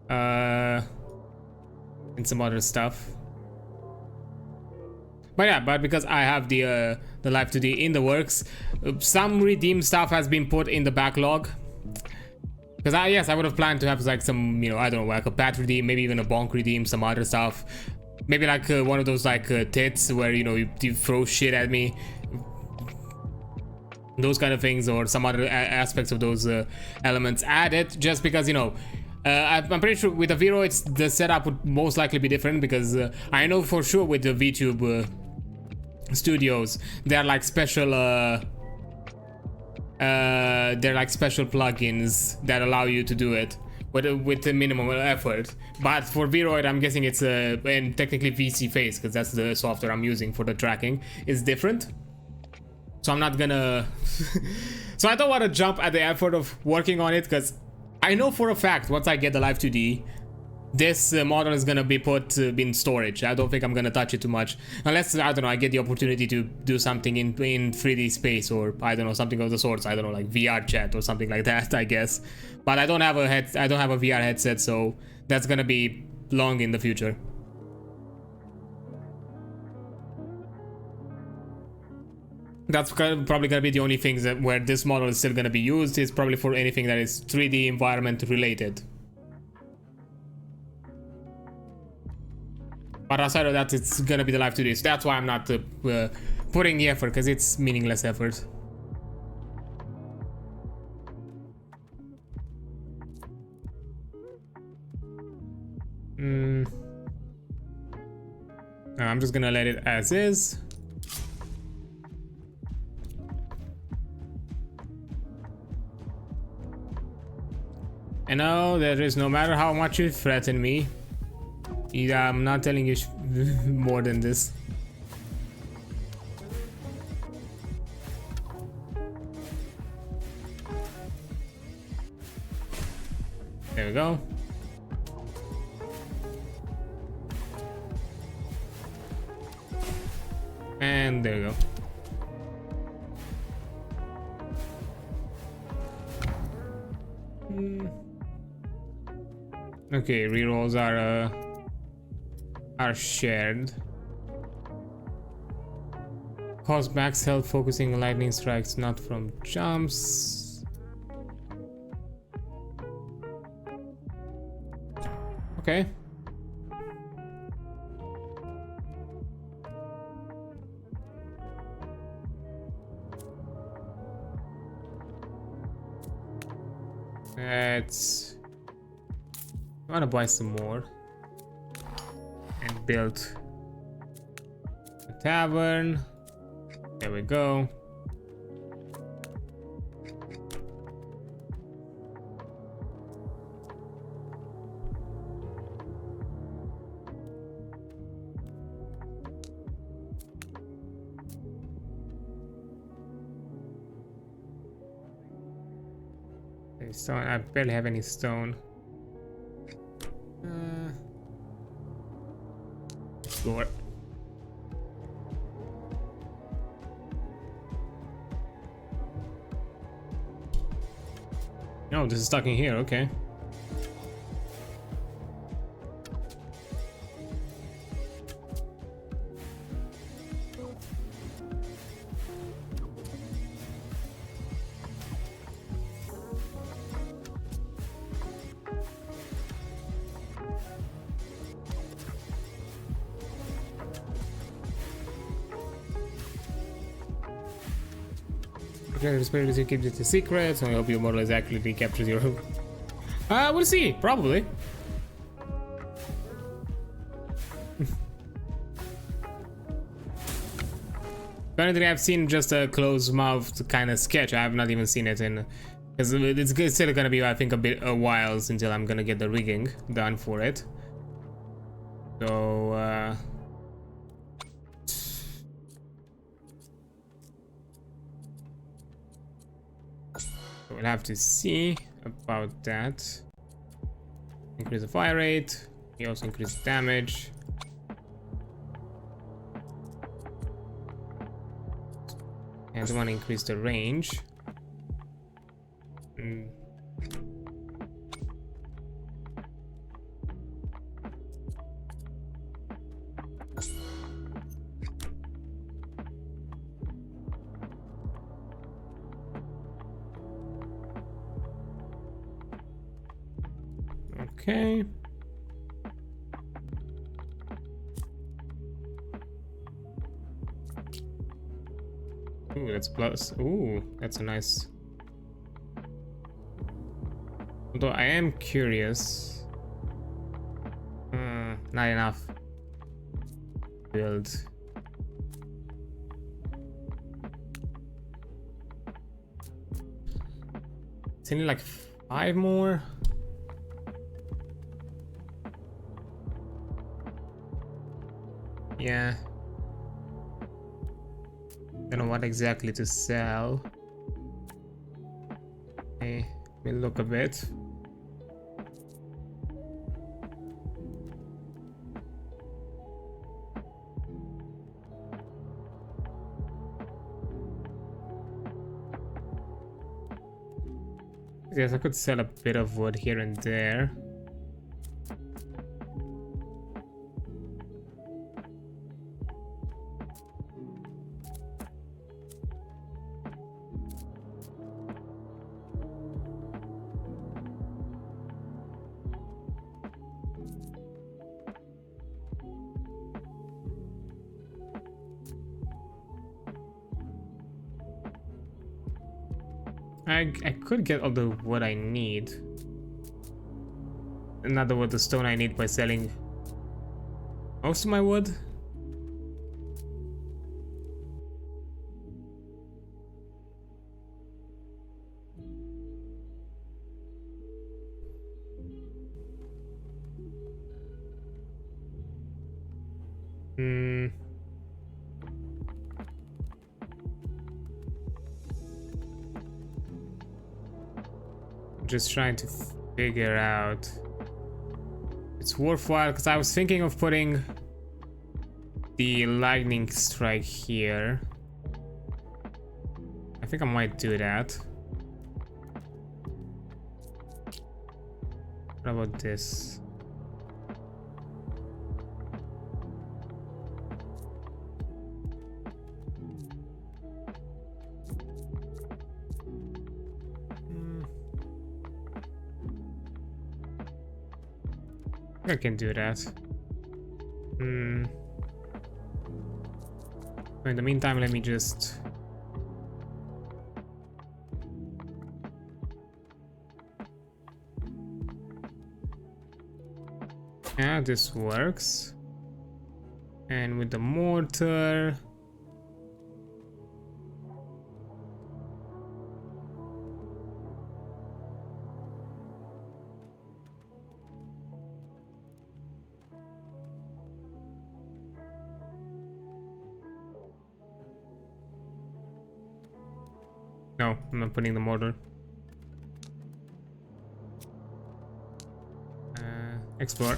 And some other stuff. But yeah, but because I have the Live 2D in the works, some redeemed stuff has been put in the backlog. Because I would have planned to have like some, you know, I don't know, like a bat redeem, maybe even a bonk redeem, some other stuff. Maybe like one of those like tits where, you know, you throw shit at me. Those kind of things, or some other aspects of those elements added, just because, you know, I'm pretty sure with the VRoid the setup would most likely be different, because I know for sure with the VTube studios, they're like special plugins that allow you to do it with the minimum effort. But for VRoid, I'm guessing it's and technically VC Face, because that's the software I'm using for the tracking, is different. So I'm not gonna so I don't want to jump at the effort of working on it, because I know for a fact once I get the Live 2D, this model is gonna be put in storage. I don't think I'm gonna touch it too much, unless, I don't know, I get the opportunity to do something in 3D space, or I don't know, something of the sorts. I don't know, like VR chat or something like that, I guess. But I don't have a VR headset, so that's gonna be long in the future. That's probably gonna be the only things that where this model is still gonna be used, is probably for anything that is 3D environment related. But outside of that, it's gonna be the Live 2D. So that's why I'm not putting the effort, because it's meaningless effort. No, I'm just gonna let it as is. And no, there is, no matter how much you threaten me, I'm not telling you more than this. There we go. And there we go. Okay, rerolls are shared. Cause max health focusing lightning strikes, not from jumps. Okay. Let's, I wanna buy some more and build a tavern. There we go. Stone. I barely have any stone. explore. Oh, this is stuck in here, okay. The spirit keeps it a secret, so I hope your model is accurately captures your hook. We'll see, probably. Apparently I've seen just a closed-mouthed kind of sketch. I have not even seen it in, because it's still gonna be, I think, a while until I'm gonna get the rigging done for it. So we'll have to see about that. Increase the fire rate. We also increase damage. And I want to increase the range. Okay. Ooh, that's plus. Ooh, that's a nice. Although I am curious. Not enough. Build. It's only like 5 more. Yeah. Don't know what exactly to sell. Okay, we'll look a bit. Yes, I could sell a bit of wood here and there. I could get all the wood I need. Another wood, the stone I need by selling most of my wood. Just trying to figure out it's worthwhile, because I was thinking of putting the lightning strike here. I think I might do that. What about this? I can do that. In the meantime, let me just... Yeah, this works. And with the mortar... No, I'm not putting the mortar. Explore.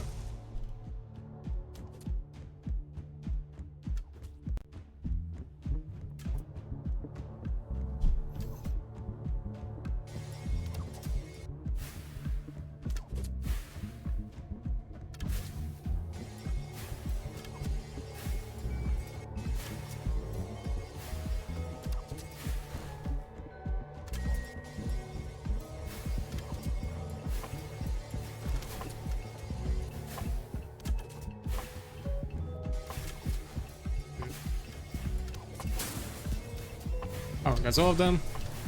Oh, that's all of them?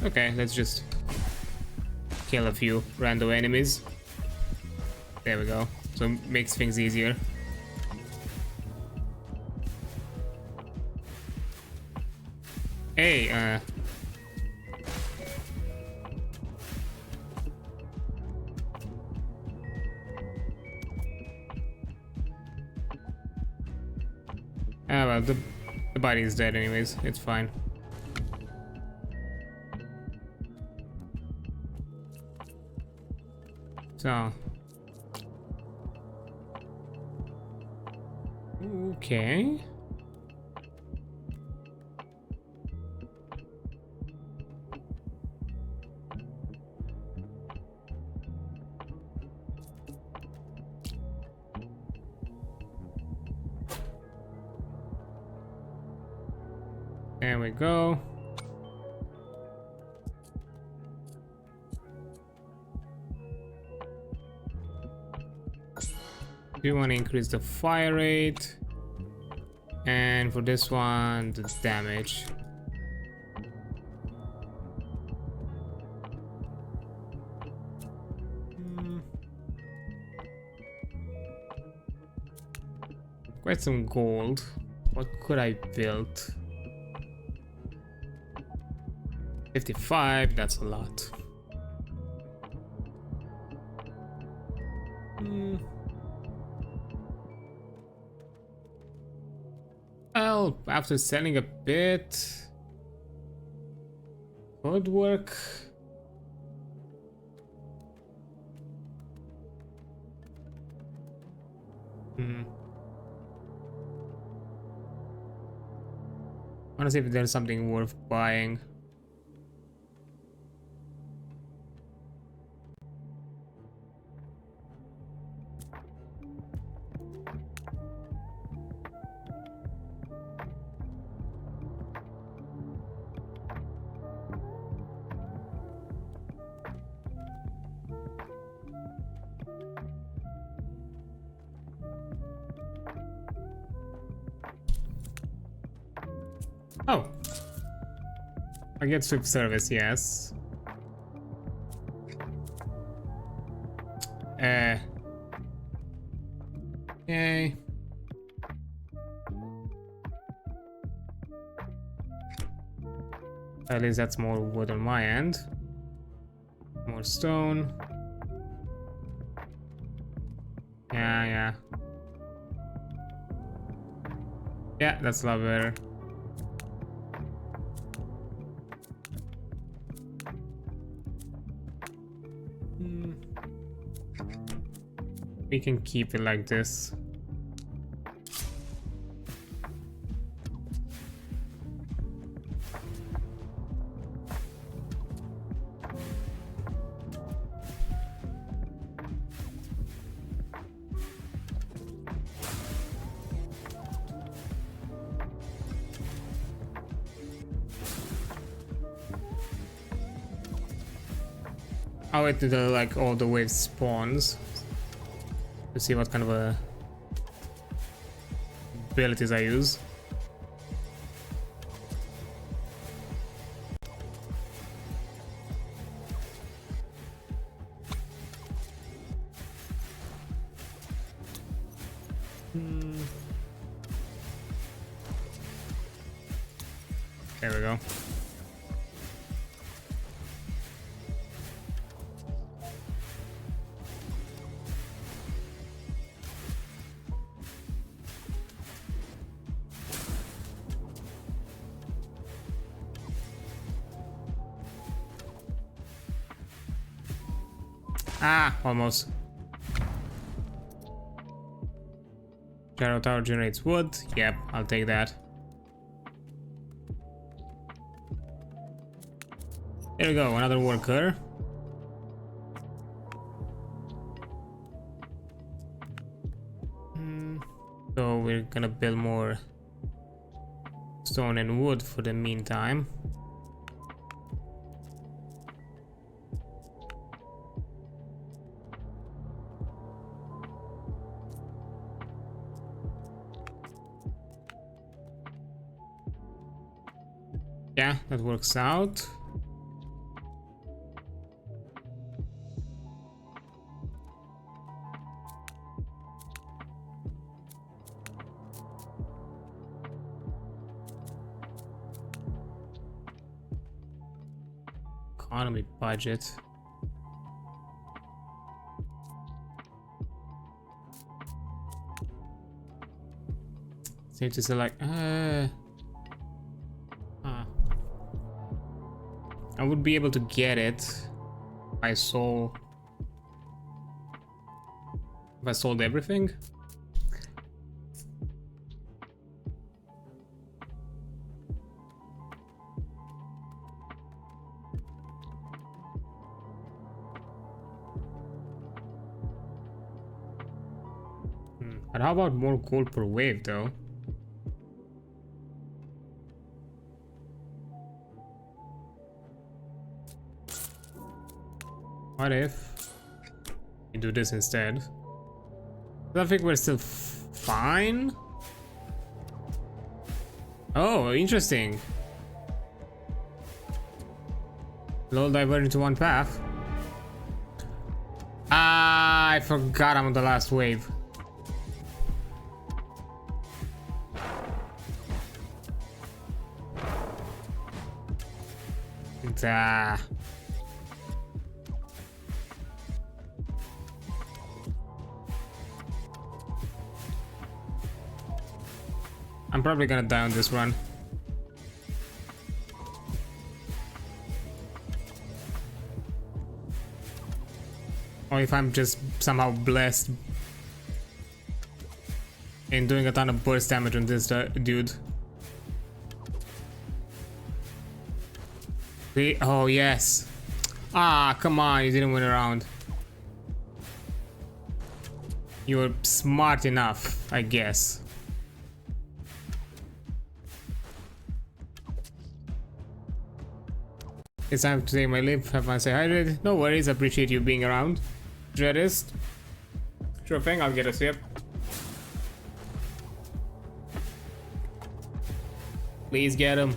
Okay, let's just kill a few random enemies. There we go. So it makes things easier. Hey, ah, well, the body is dead anyways. It's fine. So. Okay. There we go. We want to increase the fire rate, and for this one, the damage. Quite some gold. What could I build? 55, that's a lot. Well, after selling a bit, could work. I wanna see if there's something worth buying. Oh, I get swift service, yes. Okay. At least that's more wood on my end. More stone. Yeah. Yeah, that's a lot better. We can keep it like this. I'll wait till the, like, all the waves spawns to see what kind of abilities I use. There we go. Ah, almost. Gyro tower generates wood. Yep, I'll take that. There we go, another worker. So we're gonna build more stone and wood for the meantime. Yeah, that works out. Economy budget. Need to select. I would be able to get it if I sold. If I sold everything. But how about more gold per wave though? What if we do this instead? I think we're still fine. Oh, interesting. It'll diverge into one path. Ah, I forgot I'm on the last wave. I'm probably gonna die on this run. Or if I'm just somehow blessed in doing a ton of burst damage on this dude. Oh yes. Ah, come on, you didn't win a round. You were smart enough, I guess. It's time to take my leave. Have fun, stay hydrated. No worries, appreciate you being around. Dreadist. Sure thing, I'll get a sip. Please get him.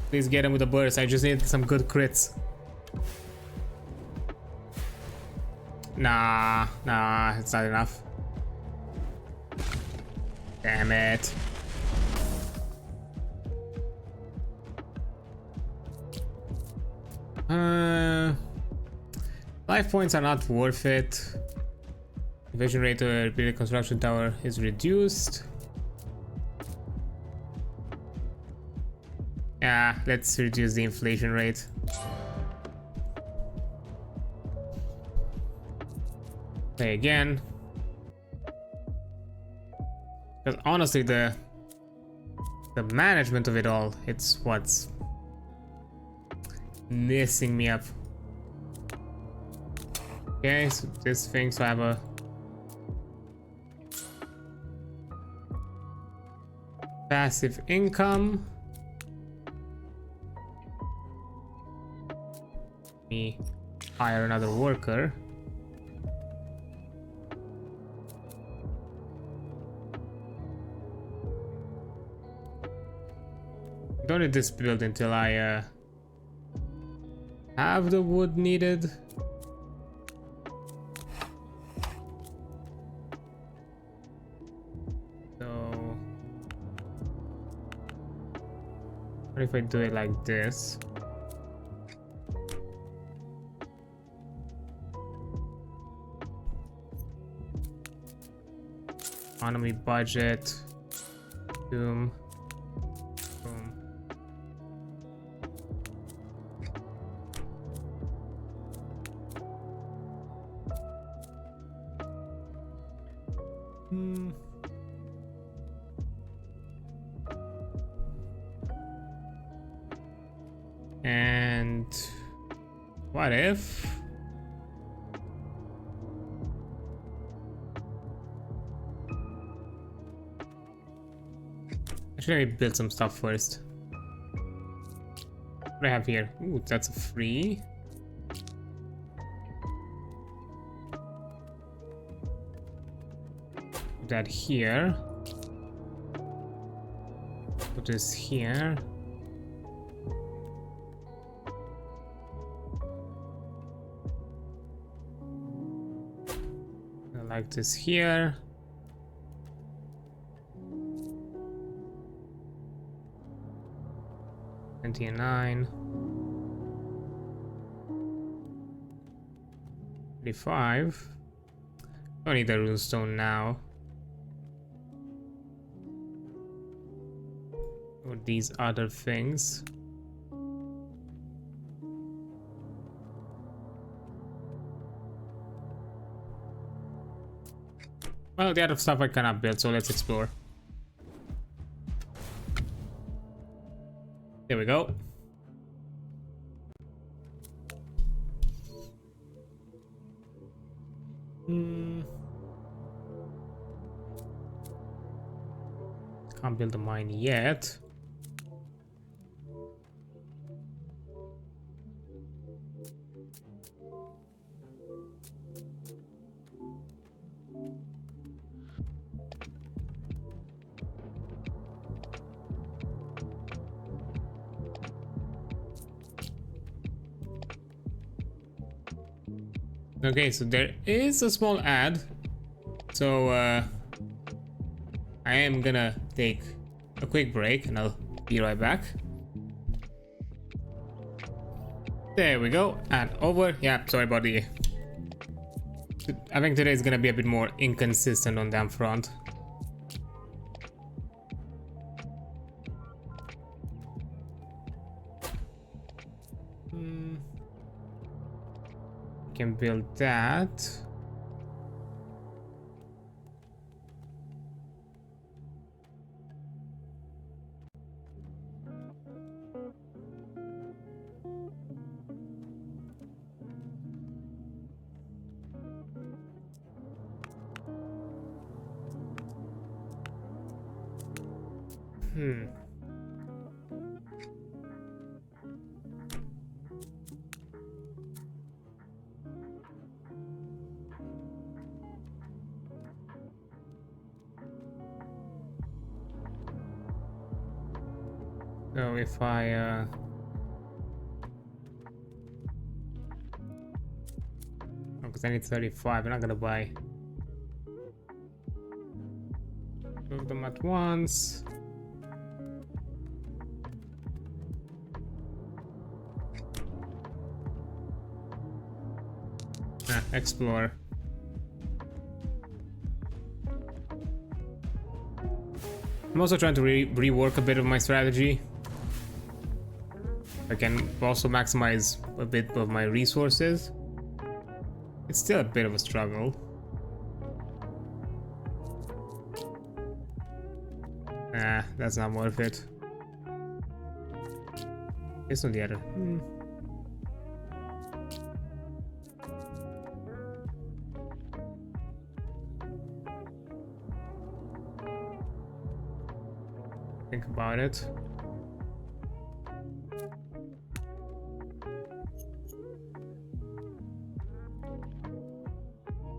Please get him with a burst. I just need some good crits. Nah, it's not enough. Damn it. Life points are not worth it. Evasion rate to a repeated construction tower is reduced. Yeah, let's reduce the inflation rate. Play again. Because honestly, the management of it all, it's what's messing me up. Okay, so this thing, so I have a passive income. Me hire another worker. Don't need this build until I have the wood needed. So what if I do it like this? Economy budget. Boom. Boom. And what if actually build some stuff first? What do I have here? Ooh, that's a free. Put that here. Put this here. Like this here. $29. 35. Don't need the runestone now. Or these other things. Well, the other stuff I cannot build, so let's explore. There we go. Can't build a mine yet. Okay, so there is a small ad. So I am gonna take a quick break and I'll be right back. There we go, and over. Yeah, sorry about the... I think today is gonna be a bit more inconsistent on that front. Can build that. So if I because I need 35, I'm not gonna buy two of them at once. Explore. I'm also trying to rework a bit of my strategy. I can also maximize a bit of my resources. It's still a bit of a struggle. Nah, that's not worth it. It's on the other. Think about it.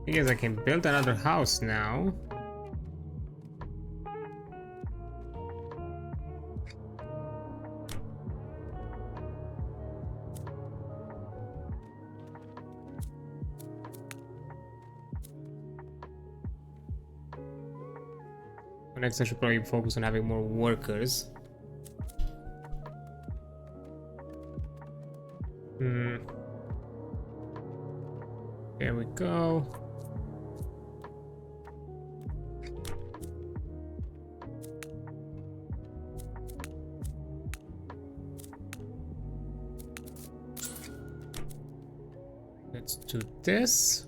I guess I can build another house now. Next, I should probably focus on having more workers. There we go. Let's do this.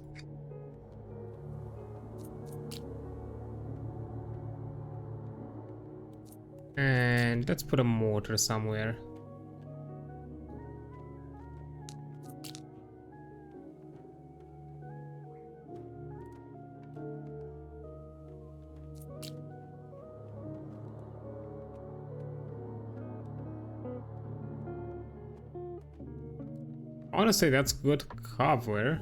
And let's put a mortar somewhere. Honestly, that's good cover.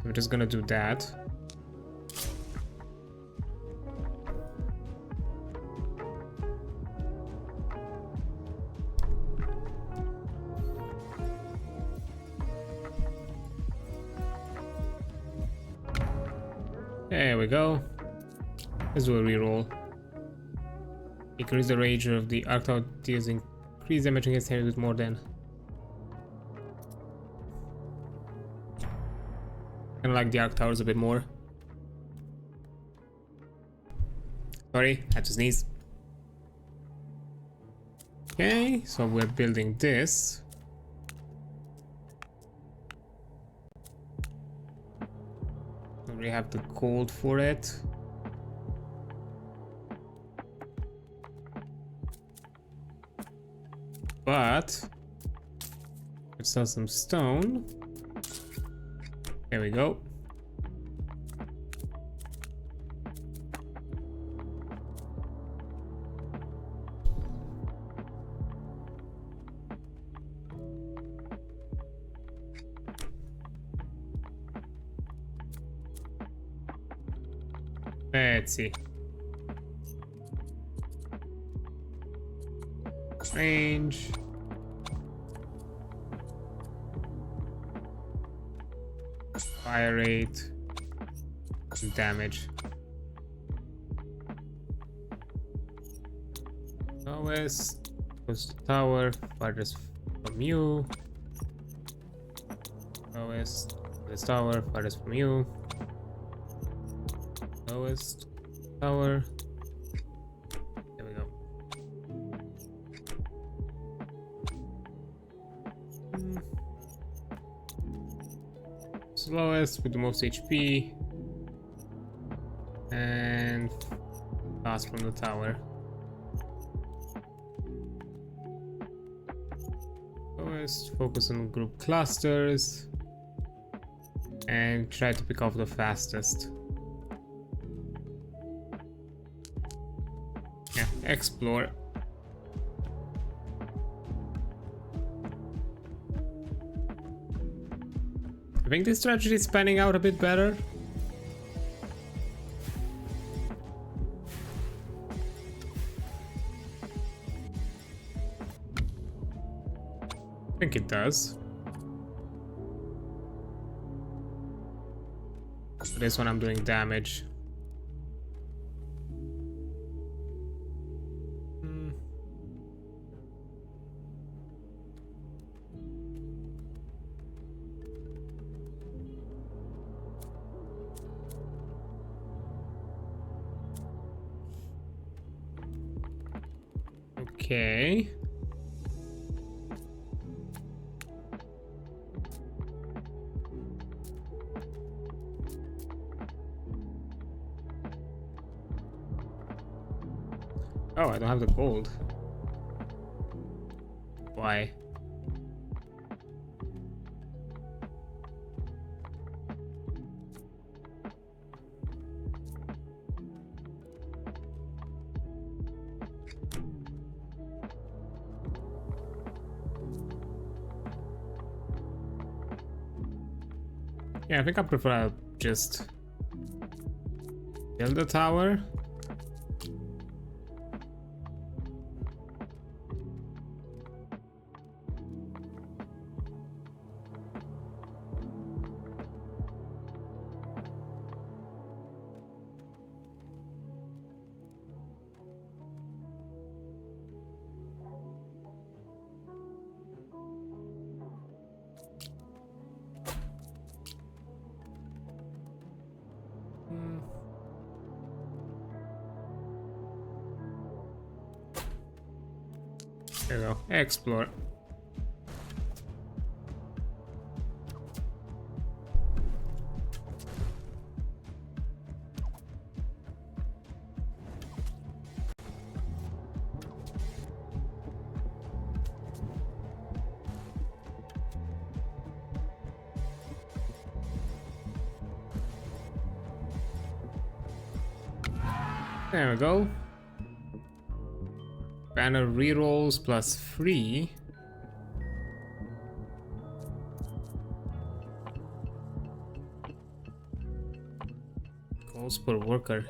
We're just gonna do that. There we go. Let's do a reroll. Increase the range of the arc tower deals increase damage against enemies with more than. I like the arc towers a bit more. Sorry, had to sneeze. Okay, so we're building this. We have the gold for it. But let's sell some stone. There we go. Let's see. Range. Fire rate. Damage. Lowest goes to tower, farthest from you. Lowest this tower, farthest from you. Lowest tower. There we go. Slowest with the most HP. And fast from the tower. Lowest, focus on group clusters. And try to pick off the fastest. Yeah, explore. I think this strategy is panning out a bit better. I think it does. For this one I'm doing damage. Okay. Oh, I don't have the gold. Why? Yeah, I think I prefer just build the tower. There we go. Explore. There we go. Banner rerolls plus free. Goals per worker.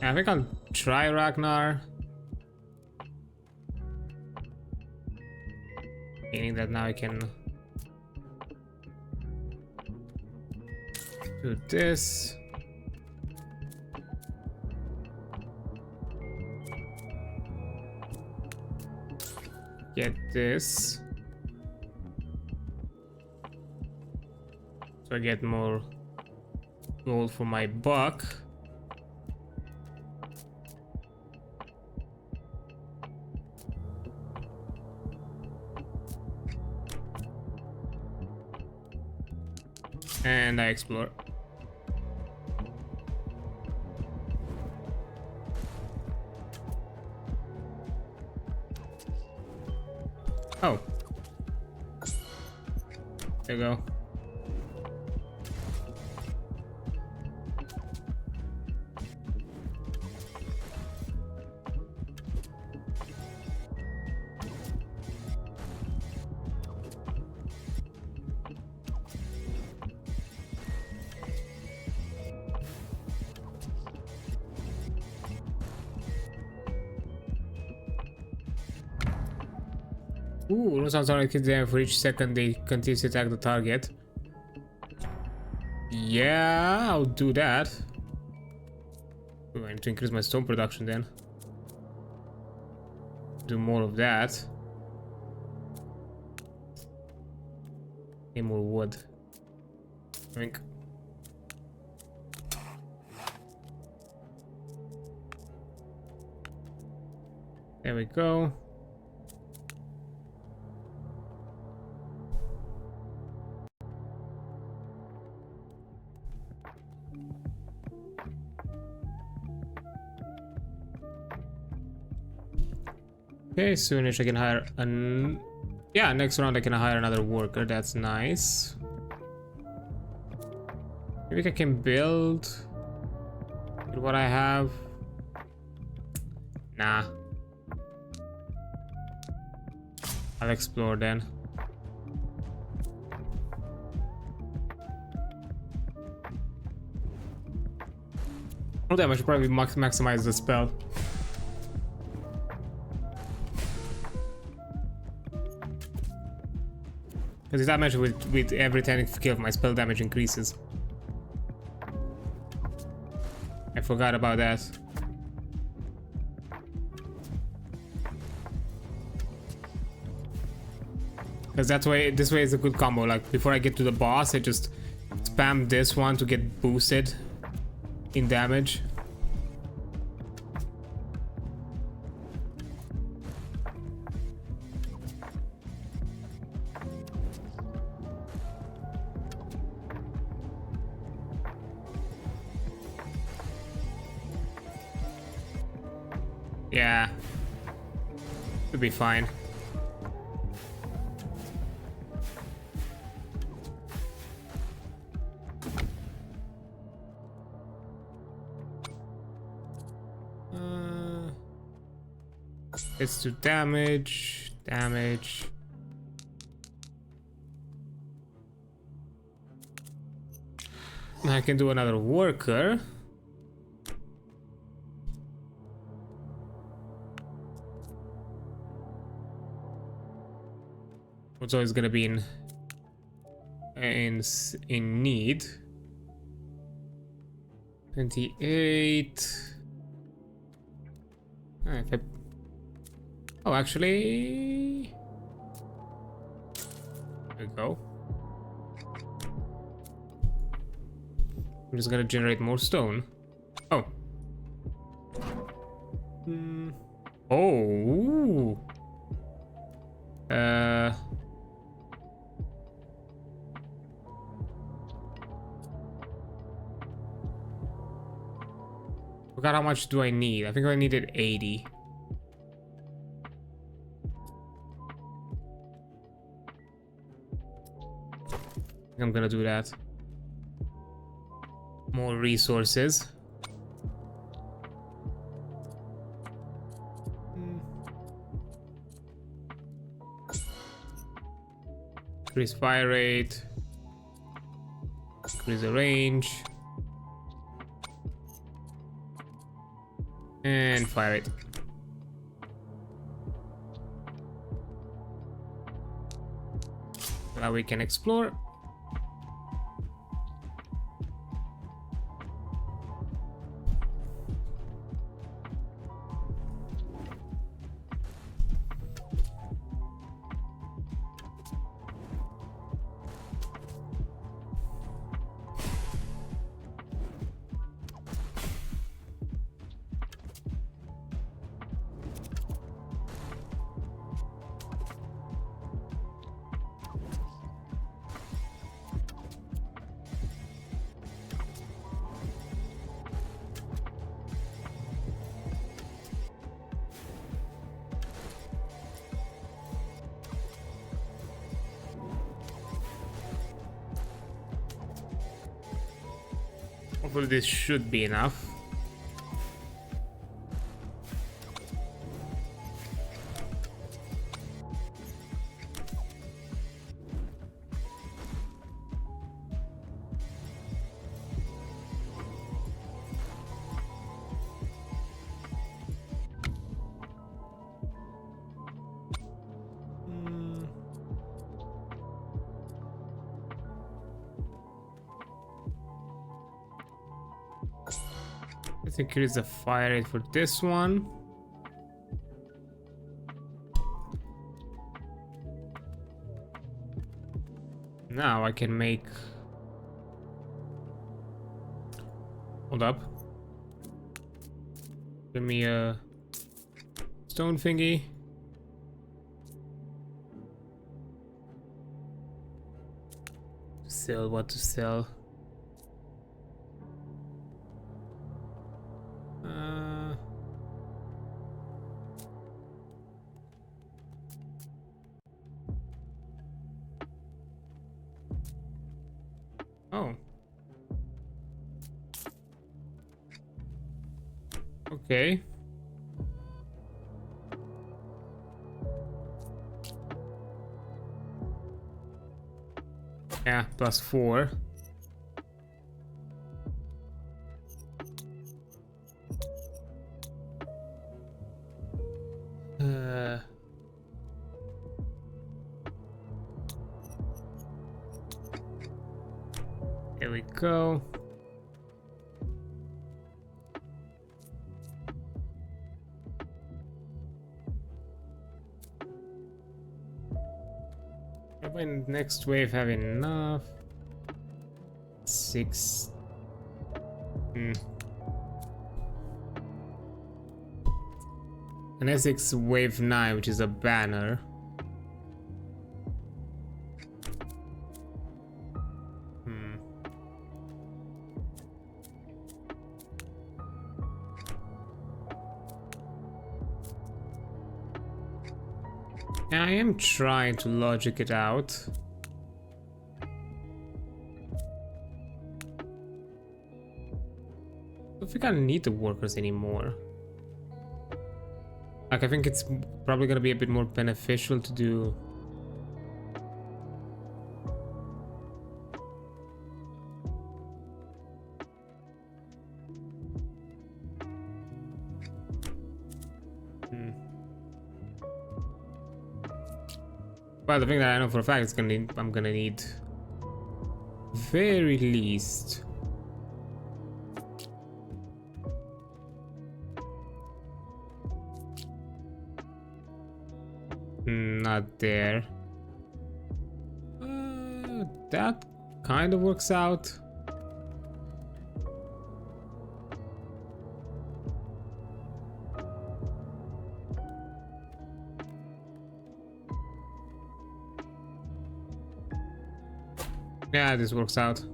I think I'll try Ragnar. Meaning that now I can do this. Get this. So I get more gold for my buck. And I explore. Oh. There you go. Ooh, no sounds like them for each second they continue to attack the target. Yeah, I'll do that. Ooh, I need to increase my stone production then. Do more of that. Need more wood. I think. There we go. Okay, soonish I can hire an... Yeah, next round I can hire another worker, that's nice. Maybe I can build with what I have. Nah. I'll explore then. Oh damn, I should probably maximize the spell. Because the damage with every 10 kill, my spell damage increases. I forgot about that. Because that's why this way is a good combo. Like before I get to the boss, I just spam this one to get boosted in damage. Yeah, it'll be fine. Let's do damage. I can do another worker. What's always gonna be in need. 28. Oh, actually, there we go. I'm just gonna generate more stone. Oh. Oh. Forgot how much do I need? I think I needed 80. I'm gonna do that. More resources. Increase fire rate. Increase the range. And fire it. Now we can explore. Hopefully this should be enough. Let's increase the fire rate for this one. Now I can make... Hold up. Give me a stone thingy. Sell what to sell. Oh. Okay. Yeah, +4. There we go. When next wave have enough? 6. And S6 wave 9, which is a banner. I am trying to logic it out. I think I don't need the workers anymore. Like, I think it's probably gonna be a bit more beneficial to do. Well, the thing that I know for a fact is I'm gonna need very least not there. That kind of works out. Yeah, this works out.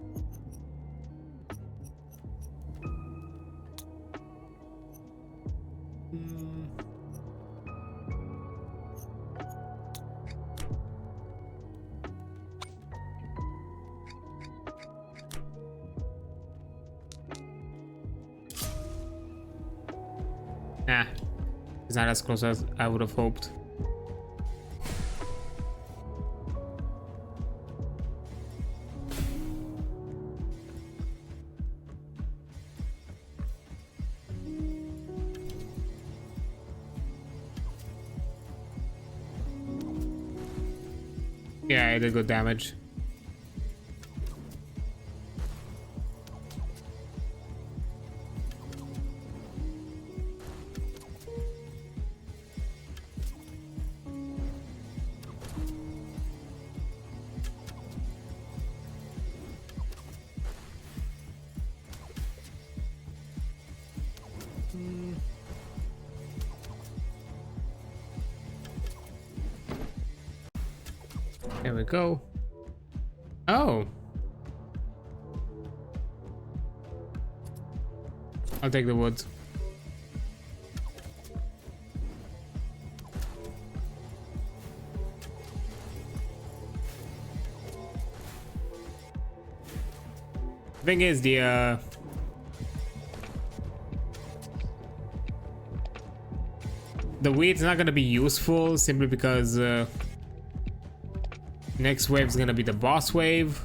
Nah, it's not as close as I would have hoped. Yeah, it did good damage. There we go. Oh. I'll take the wood. Thing is, the wheat's not gonna be useful simply because next wave is gonna be the boss wave.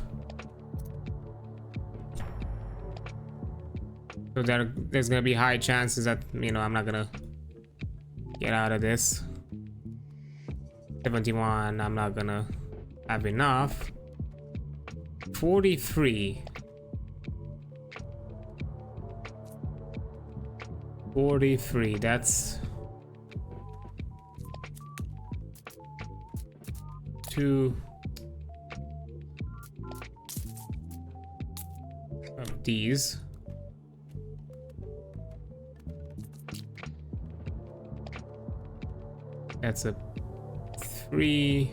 So there's gonna be high chances that, you know, I'm not gonna get out of this. 71, I'm not gonna have enough. 43. 43, that's 2 of these. That's a 3.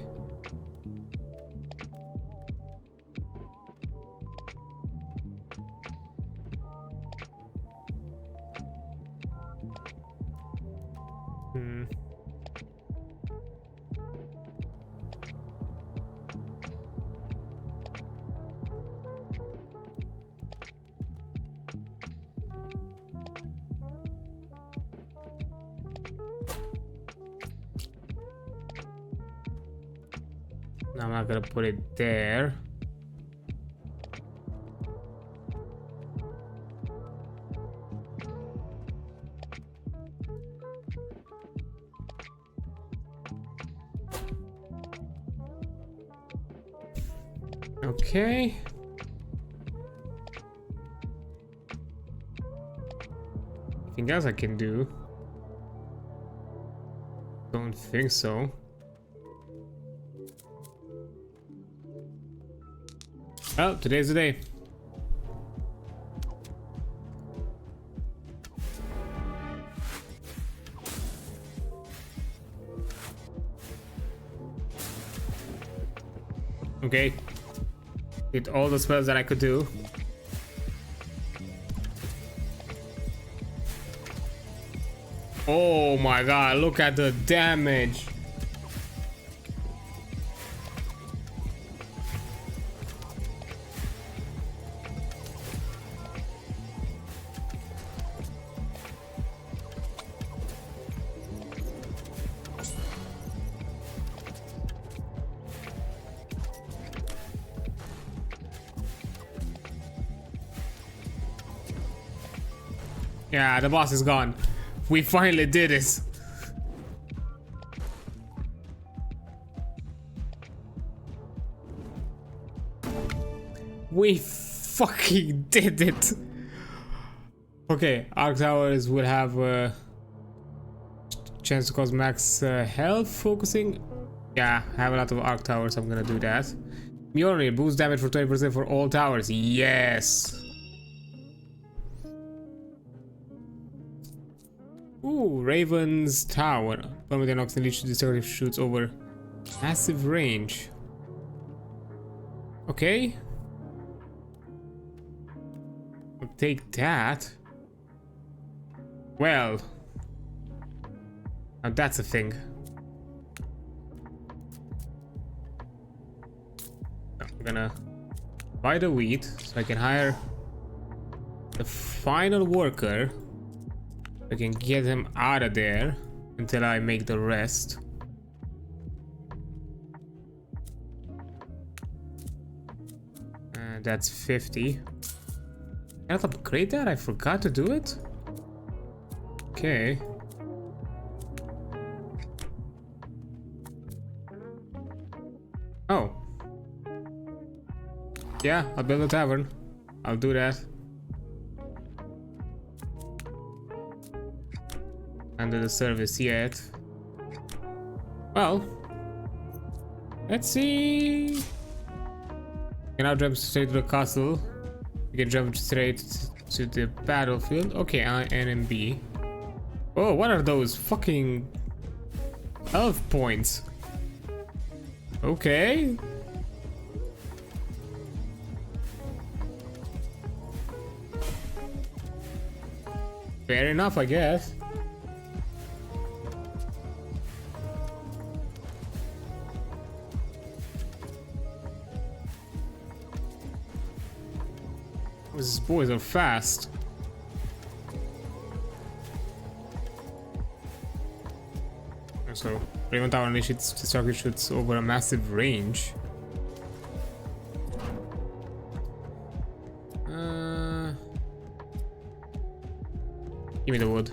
I'm not gonna put it there. Okay. Anything else I can do? Don't think so. Well, today's the day. Okay. Did all the spells that I could do. Oh my god, look at the damage. Yeah, the boss is gone. We finally did it. We fucking did it. Okay, Arc Towers will have a chance to cause max health focusing. Yeah, I have a lot of Arc Towers, I'm gonna do that. Mjolnir, boost damage for 20% for all towers. Yes. Ooh, Raven's Tower. Permanent knocks and leads to destructive shoots over massive range. Okay. I'll take that. Well. Now that's a thing. I'm gonna buy the wheat so I can hire the final worker. I can get him out of there until I make the rest. That's 50. Can I upgrade that? I forgot to do it. Okay. Oh. Yeah, I'll build a tavern. I'll do that. Under the service yet. Well, let's see. You can now jump straight to the castle. You can jump straight to the battlefield. Okay, N and B. Oh, what are those fucking health points? Okay. Fair enough, I guess. These boys are fast. So, Raven Tower initiates target shoots over a massive range. Give me the wood.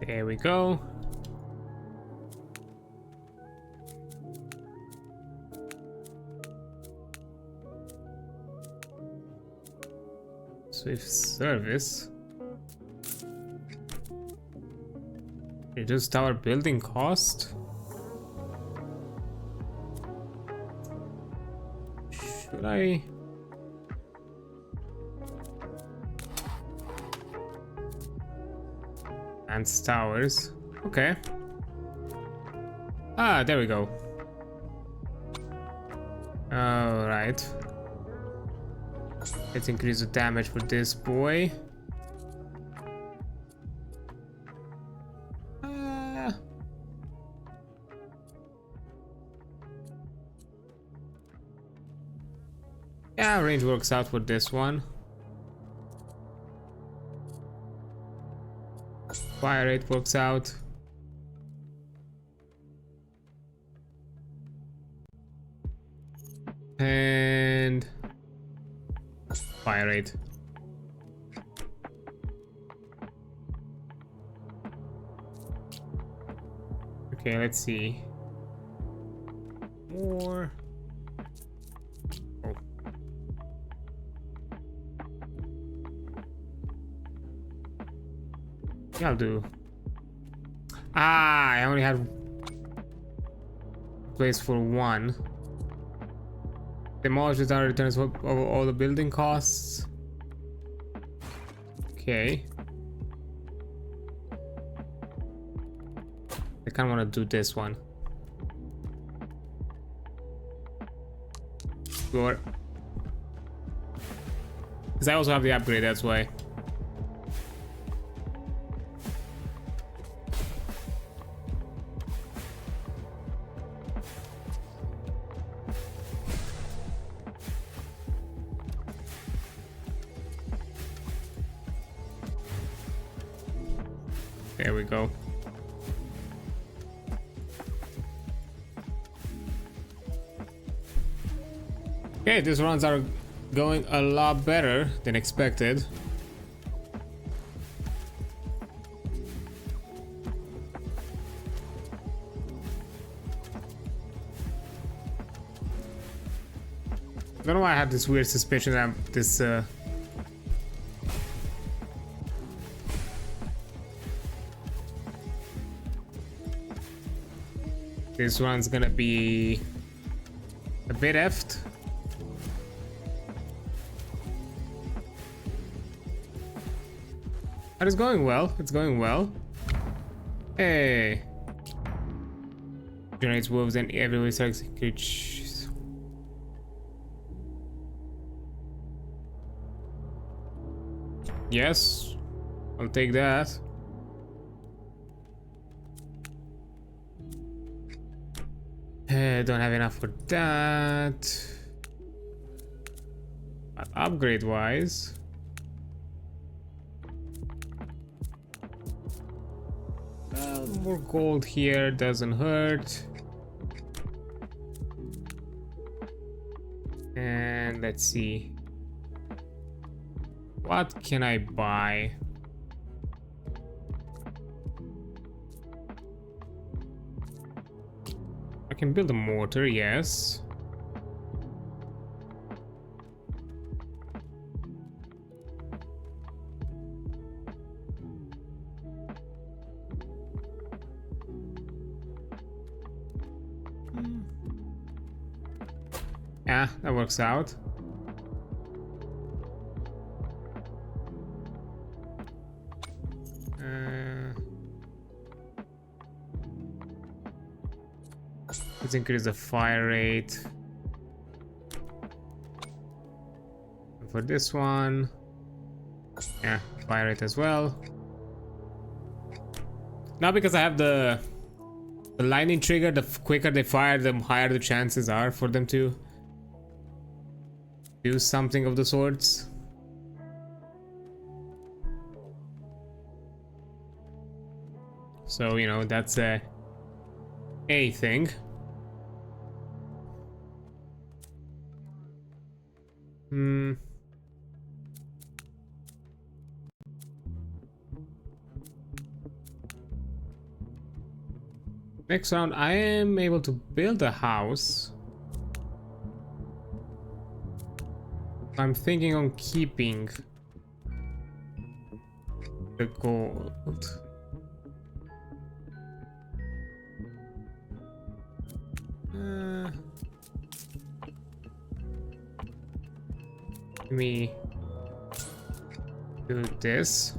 There we go. Swift service. Reduce tower building cost. Should I? And towers. Okay. Ah, there we go. All right. Let's increase the damage for this boy. Yeah, range works out for this one. Fire rate works out. And fire rate. Okay, let's see. More. Oh. Yeah, I'll do. Ah, I only had place for one. Demolish without returns over all the building costs. Okay. I kind of want to do this one. Sure. Because I also have the upgrade, that's why. There we go. Okay, these runs are going a lot better than expected. I don't know why I have this weird suspicion that this one's gonna be a bit effed. But it's going well. It's going well. Hey. Generates wolves and everywhere starts creatures. Yes. I'll take that. Don't have enough for that. But upgrade wise, More gold here doesn't hurt. And let's see. What can I buy? I can build a mortar, yes. Yeah, that works out. Let's increase the fire rate. And for this one, yeah, fire rate as well. Now because I have the lightning trigger, the quicker they fire, the higher the chances are for them to do something of the sorts. So, you know, that's a thing. Next round, I am able to build a house. I'm thinking on keeping the gold. Let me do this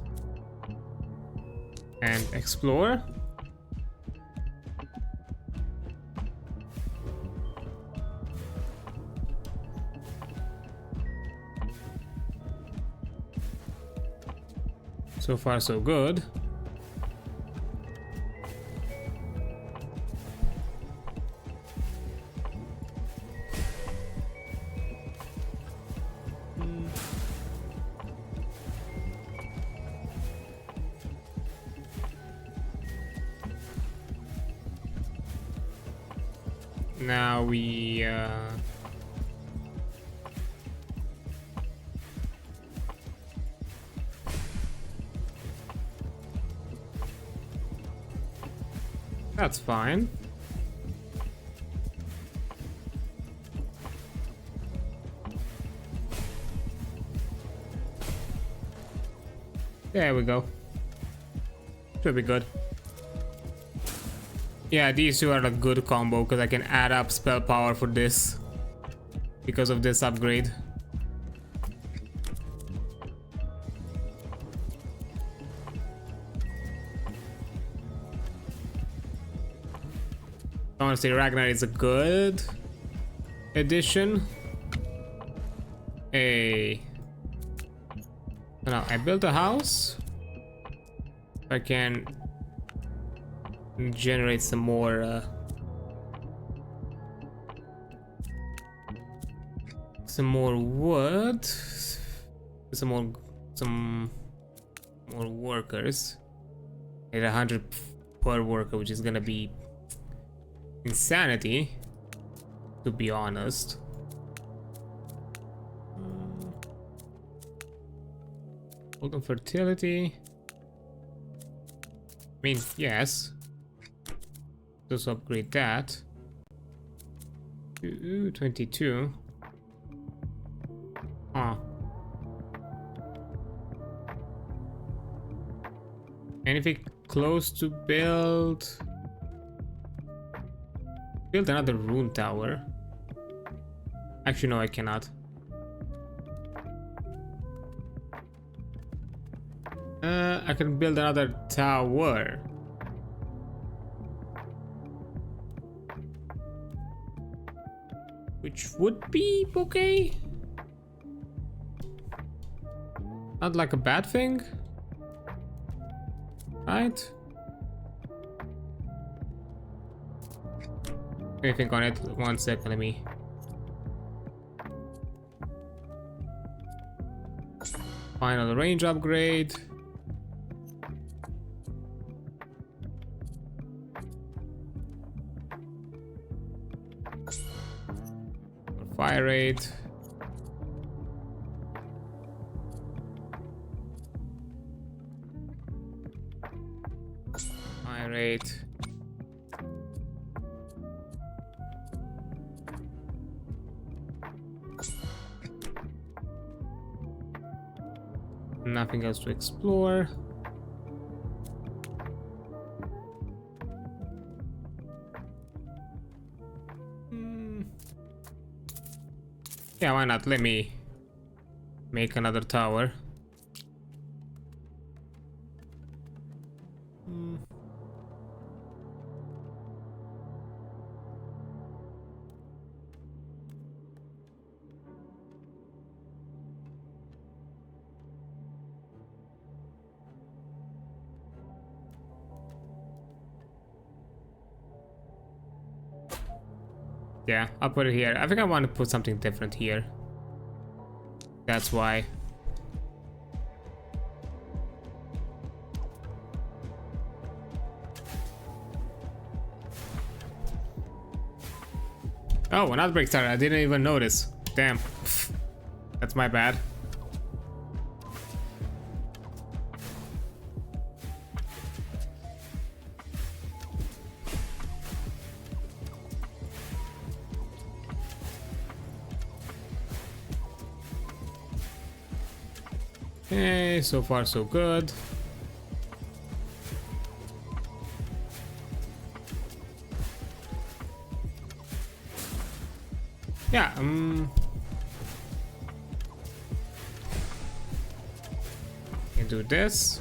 and explore. So far, so good. Now we that's fine. There we go. Should be good. Yeah, these two are a good combo because I can add up spell power for this because of this upgrade. Honestly, Ragnar is a good addition. Hey. Now I built a house. I can generate some more wood, some more workers. At 100 per worker, which is gonna be insanity, to be honest. Hold on, fertility. I mean, yes. Let's upgrade that. Ooh, 22. Huh. Anything close to build? Build another rune tower. Actually, no, I cannot. I can build another tower. Which would be okay. Not like a bad thing. Right? Let me think on it. 1 second, let me. Final range upgrade. Fire rate. Fire rate. Nothing else to explore. Yeah, why not? Let me make another tower. Yeah, I'll put it here. I think I want to put something different here. That's why. Oh, an outbreak started. I didn't even notice. Damn. That's my bad. Okay, so far so good. Yeah, can do this.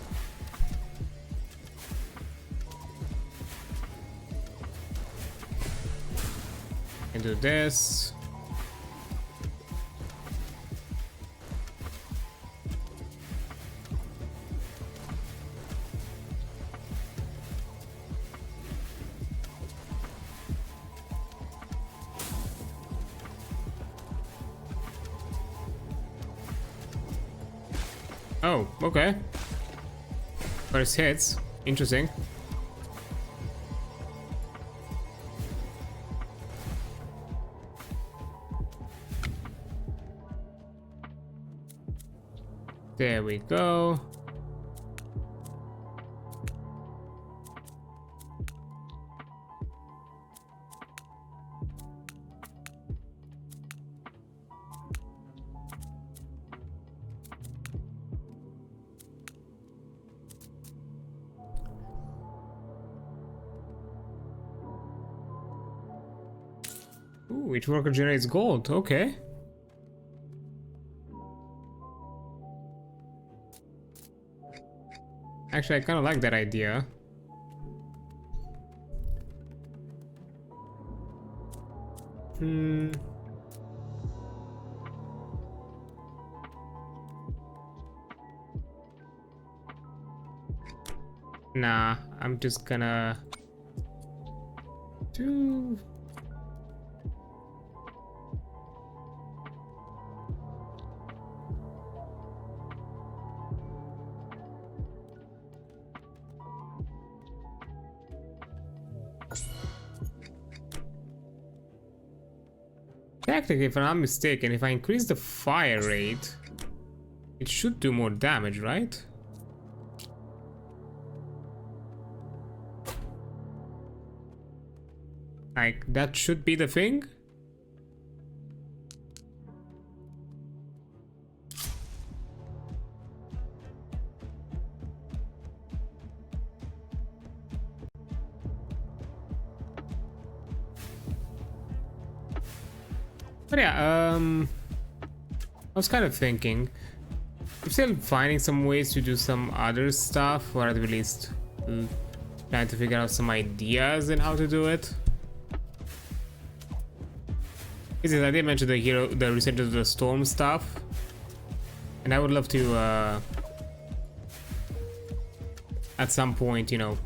Can do this. Oh, okay. First hits. Interesting. There we go. Ooh, each worker generates gold. Okay. Actually, I kind of like that idea. Nah, I'm just gonna do... Technically, if I'm not mistaken, if I increase the fire rate, it should do more damage, right? Like, that should be the thing? But yeah, I was kind of thinking, I'm still finding some ways to do some other stuff, or at the least trying to figure out some ideas in how to do it. I did mention the Research of the Storm stuff, and I would love to at some point, you know,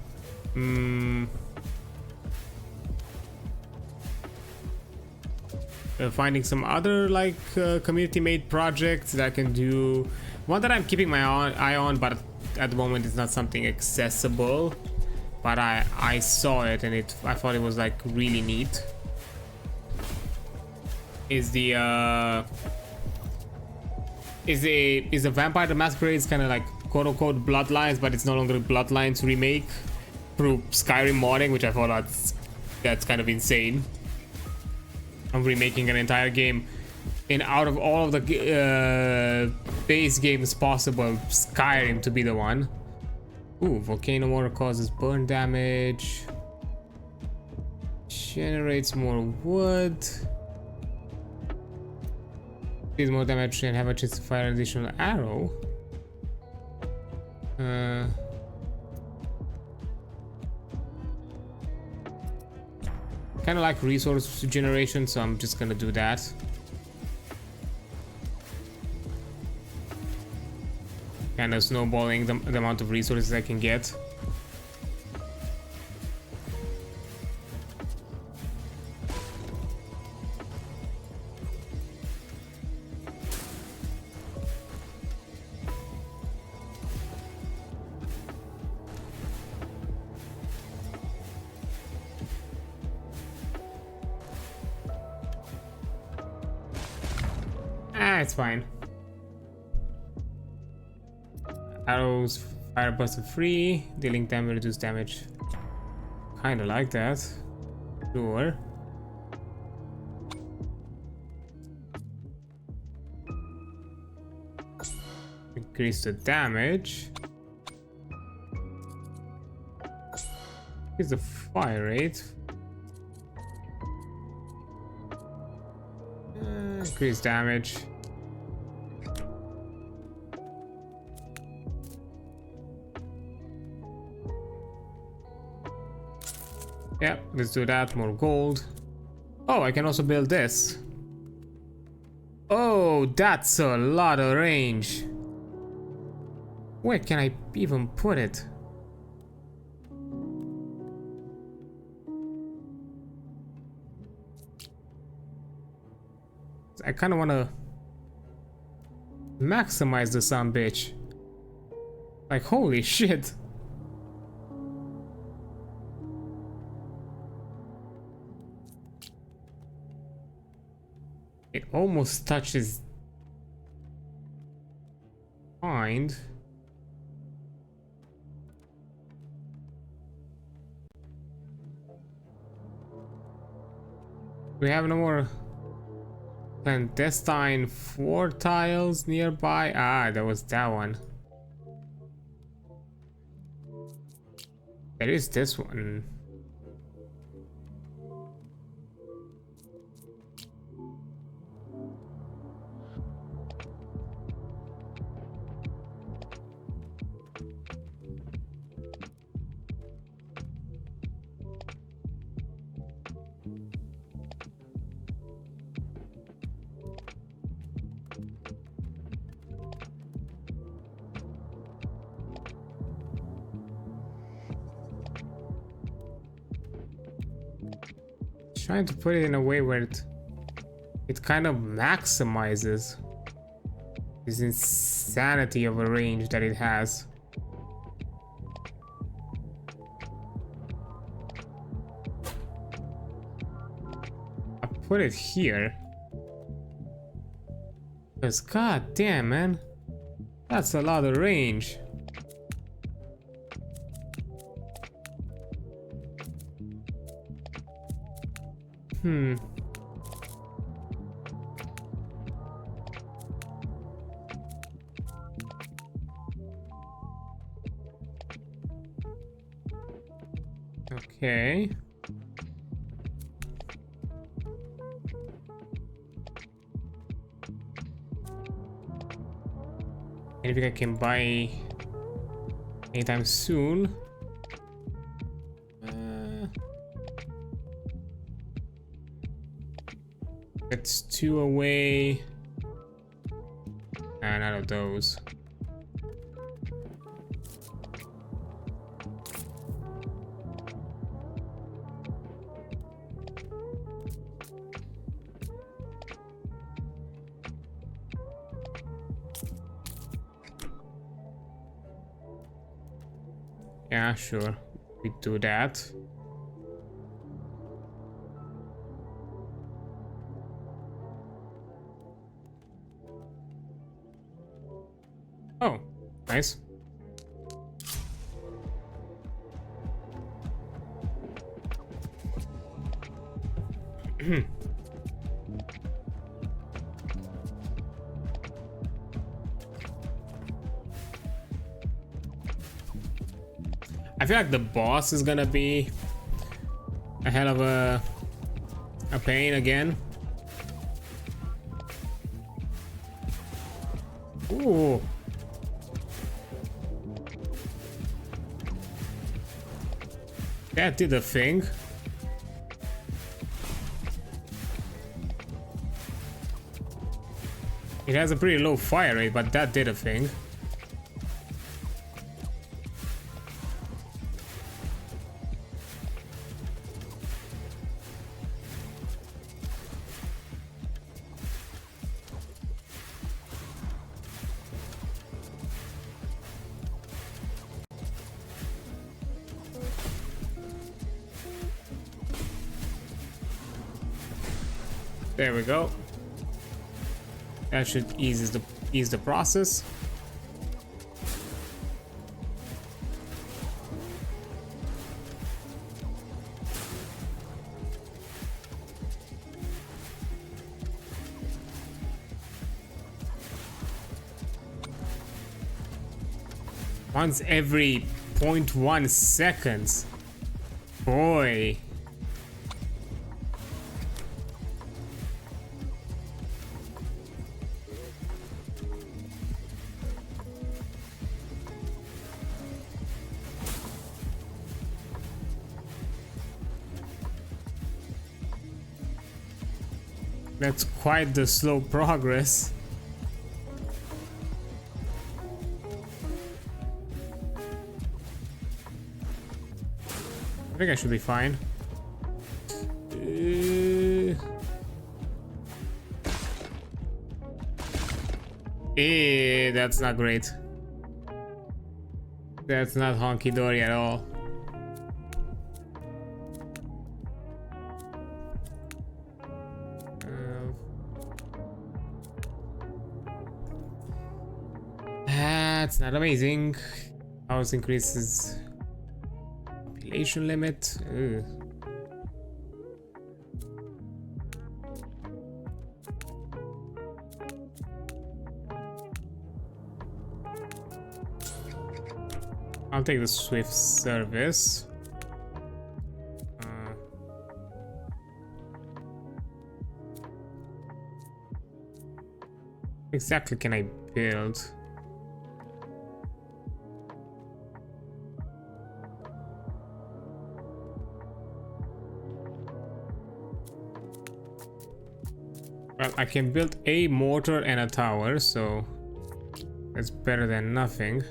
finding some other like community-made projects that I can do. One that I'm keeping my eye on, but at the moment it's not something accessible. But I saw it and I thought it was like really neat. is the Vampire the Masquerade's kind of like quote-unquote Bloodlines, but it's no longer Bloodlines remake through Skyrim modding, which I thought that's kind of insane. I'm remaking an entire game, and out of all of the base games possible, Skyrim to be the one. Ooh, volcano water causes burn damage, generates more wood, deals more damage and have a chance to fire an additional arrow. Kind of like resource generation, so I'm just gonna do that. Kind of snowballing the amount of resources I can get. It's fine. Arrows, fire burst are free, dealing them will reduce damage. Kinda like that. Sure. Increase the damage. Increase the fire rate. Increase damage. Yep, let's do that. More gold. Oh, I can also build this. Oh, that's a lot of range. Where can I even put it? I kind of want to maximize the son bitch. Like, holy shit. It almost touches mind. We have no more clandestine 4 tiles nearby. Ah, that was that one. There is this one. Trying to put it in a way where it kind of maximizes this insanity of a range that it has. I put it here because god damn, man, that's a lot of range. Okay. Anything I can buy anytime soon? That's 2 away. And none of those. Yeah, sure. We do that. Nice. I feel like the boss is gonna be a hell of a pain again. Ooh. That did a thing. It has a pretty low fire rate, but that did a thing. There we go. That should ease the process. Once every 0.1 seconds. Boy. That's quite the slow progress. I think I should be fine. That's not great. That's not honky-dory at all. That's not amazing. House increases population limit. Ugh. I'll take the Swift service. Exactly can I build? Well, I can build a mortar and a tower, so that's better than nothing.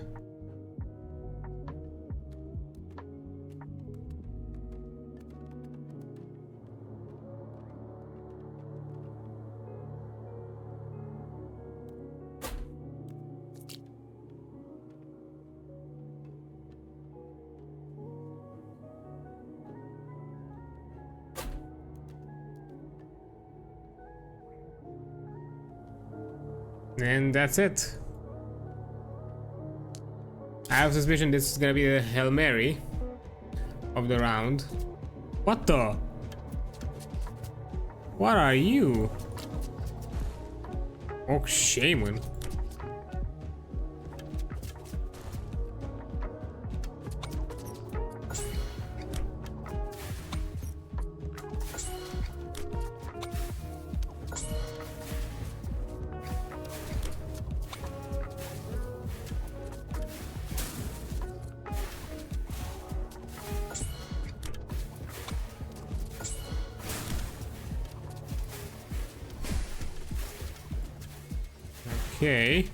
And that's it. I have a suspicion this is gonna be the Hail Mary of the round. What the? What are you? Oh, shaman. Okay.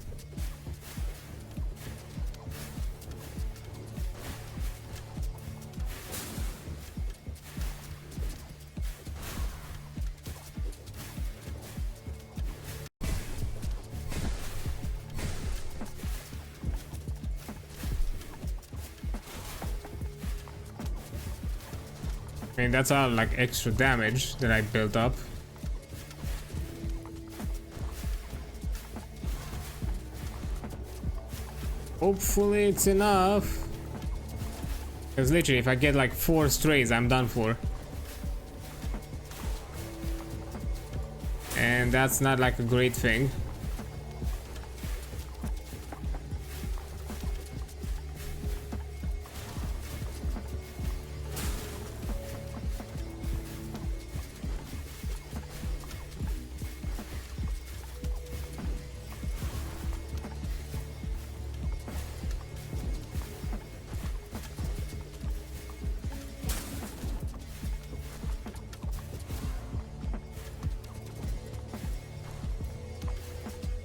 I mean, that's all like extra damage that I built up. Hopefully it's enough. Because literally, if I get like 4 strays, I'm done for. And that's not like a great thing.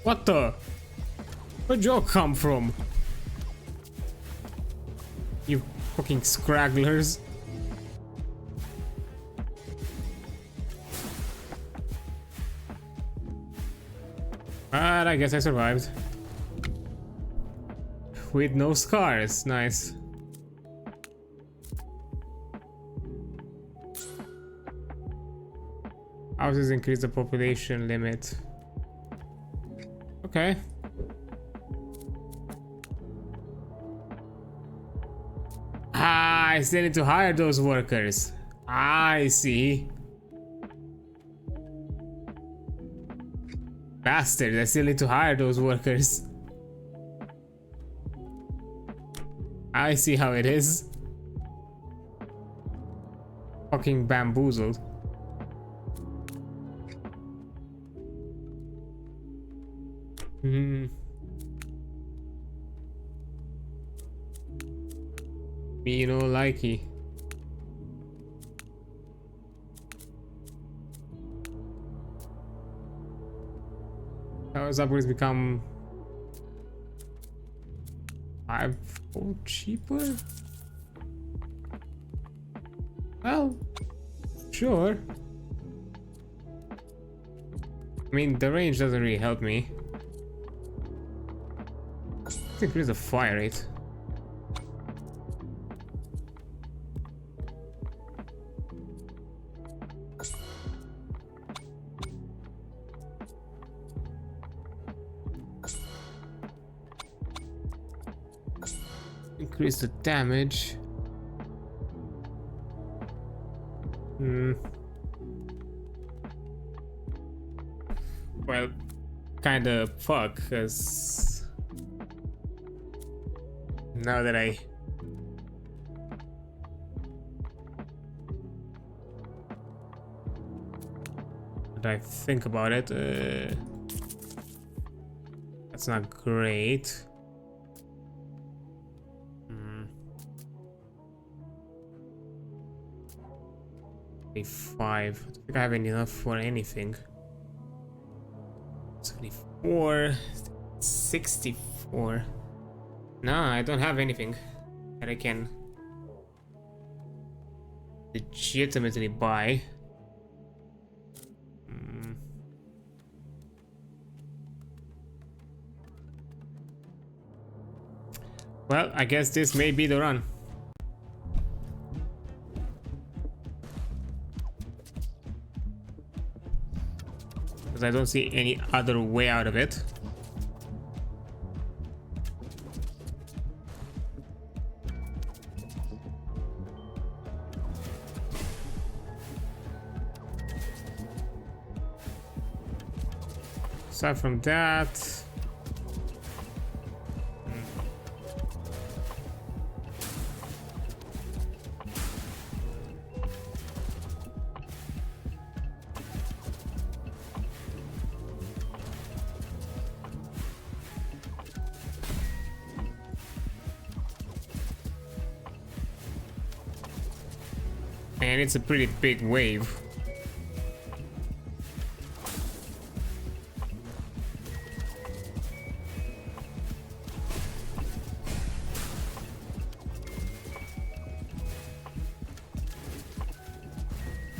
What the? Where'd you come from? You fucking scragglers. But I guess I survived. With no scars. Nice. Houses increase the population limit. Okay. Ah, I still need to hire those workers. I see. Bastard, I still need to hire those workers. I see how it is. Fucking bamboozled. Me no likey. How has upgrades become 5-fold cheaper? Well, sure. I mean, the range doesn't really help me. Let's increase the fire rate. Increase the damage. Well, kinda fuck, cause now that I think about it, that's not great. 5. I don't think I have enough for anything. 74, 64. No, I don't have anything that I can legitimately buy. Well, I guess this may be the run. I don't see any other way out of it. Aside from that, and it's a pretty big wave.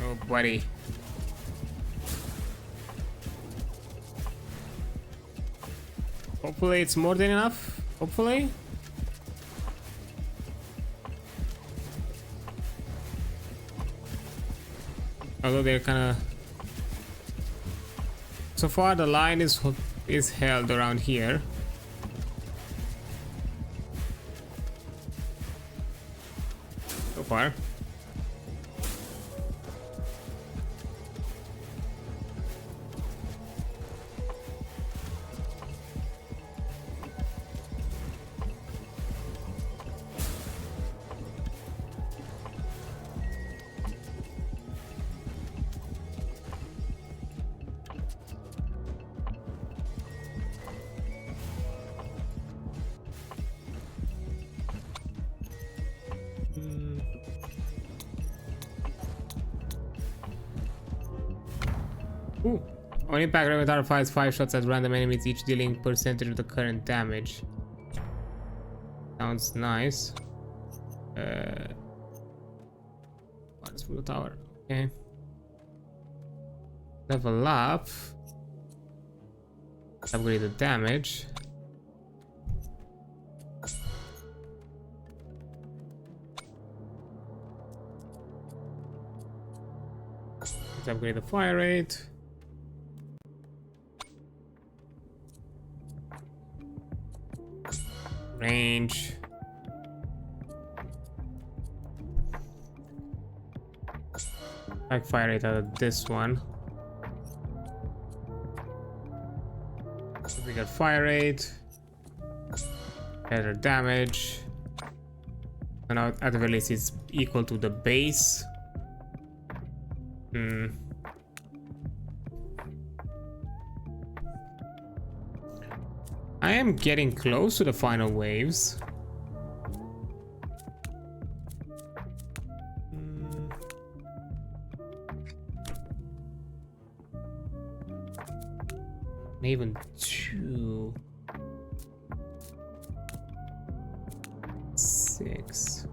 Oh, buddy. Hopefully it's more than enough. Hopefully. Although they're kind of, so far the line is held around here. far. Ooh. On impact, Reventar fires 5 shots at random enemies, each dealing percentage of the current damage. Sounds nice. Let's pull the tower. Okay. Level up. Upgrade the damage. Let's upgrade the fire rate. Range. Like fire rate out of this one. So we got fire rate, better damage, and now at the very least it's equal to the base. I am getting close to the final waves. Even 2, 6.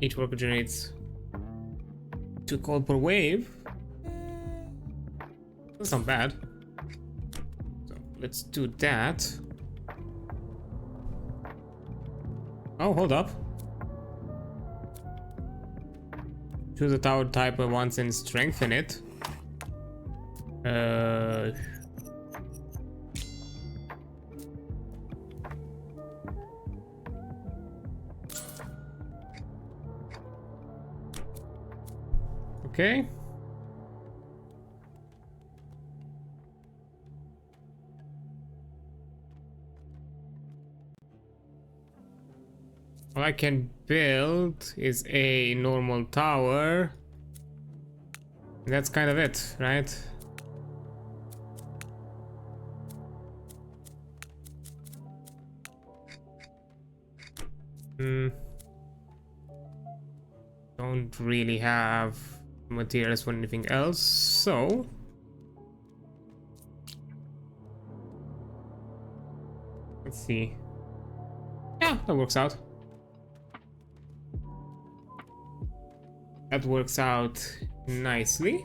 Each worker generates 2 coal per wave. That's not bad. So let's do that. Oh, hold up. Choose a tower type once and strengthen it. Okay. All I can build is a normal tower. And that's kind of it, right? Don't really have materials for anything else, so let's see. Yeah, that works out. That works out nicely.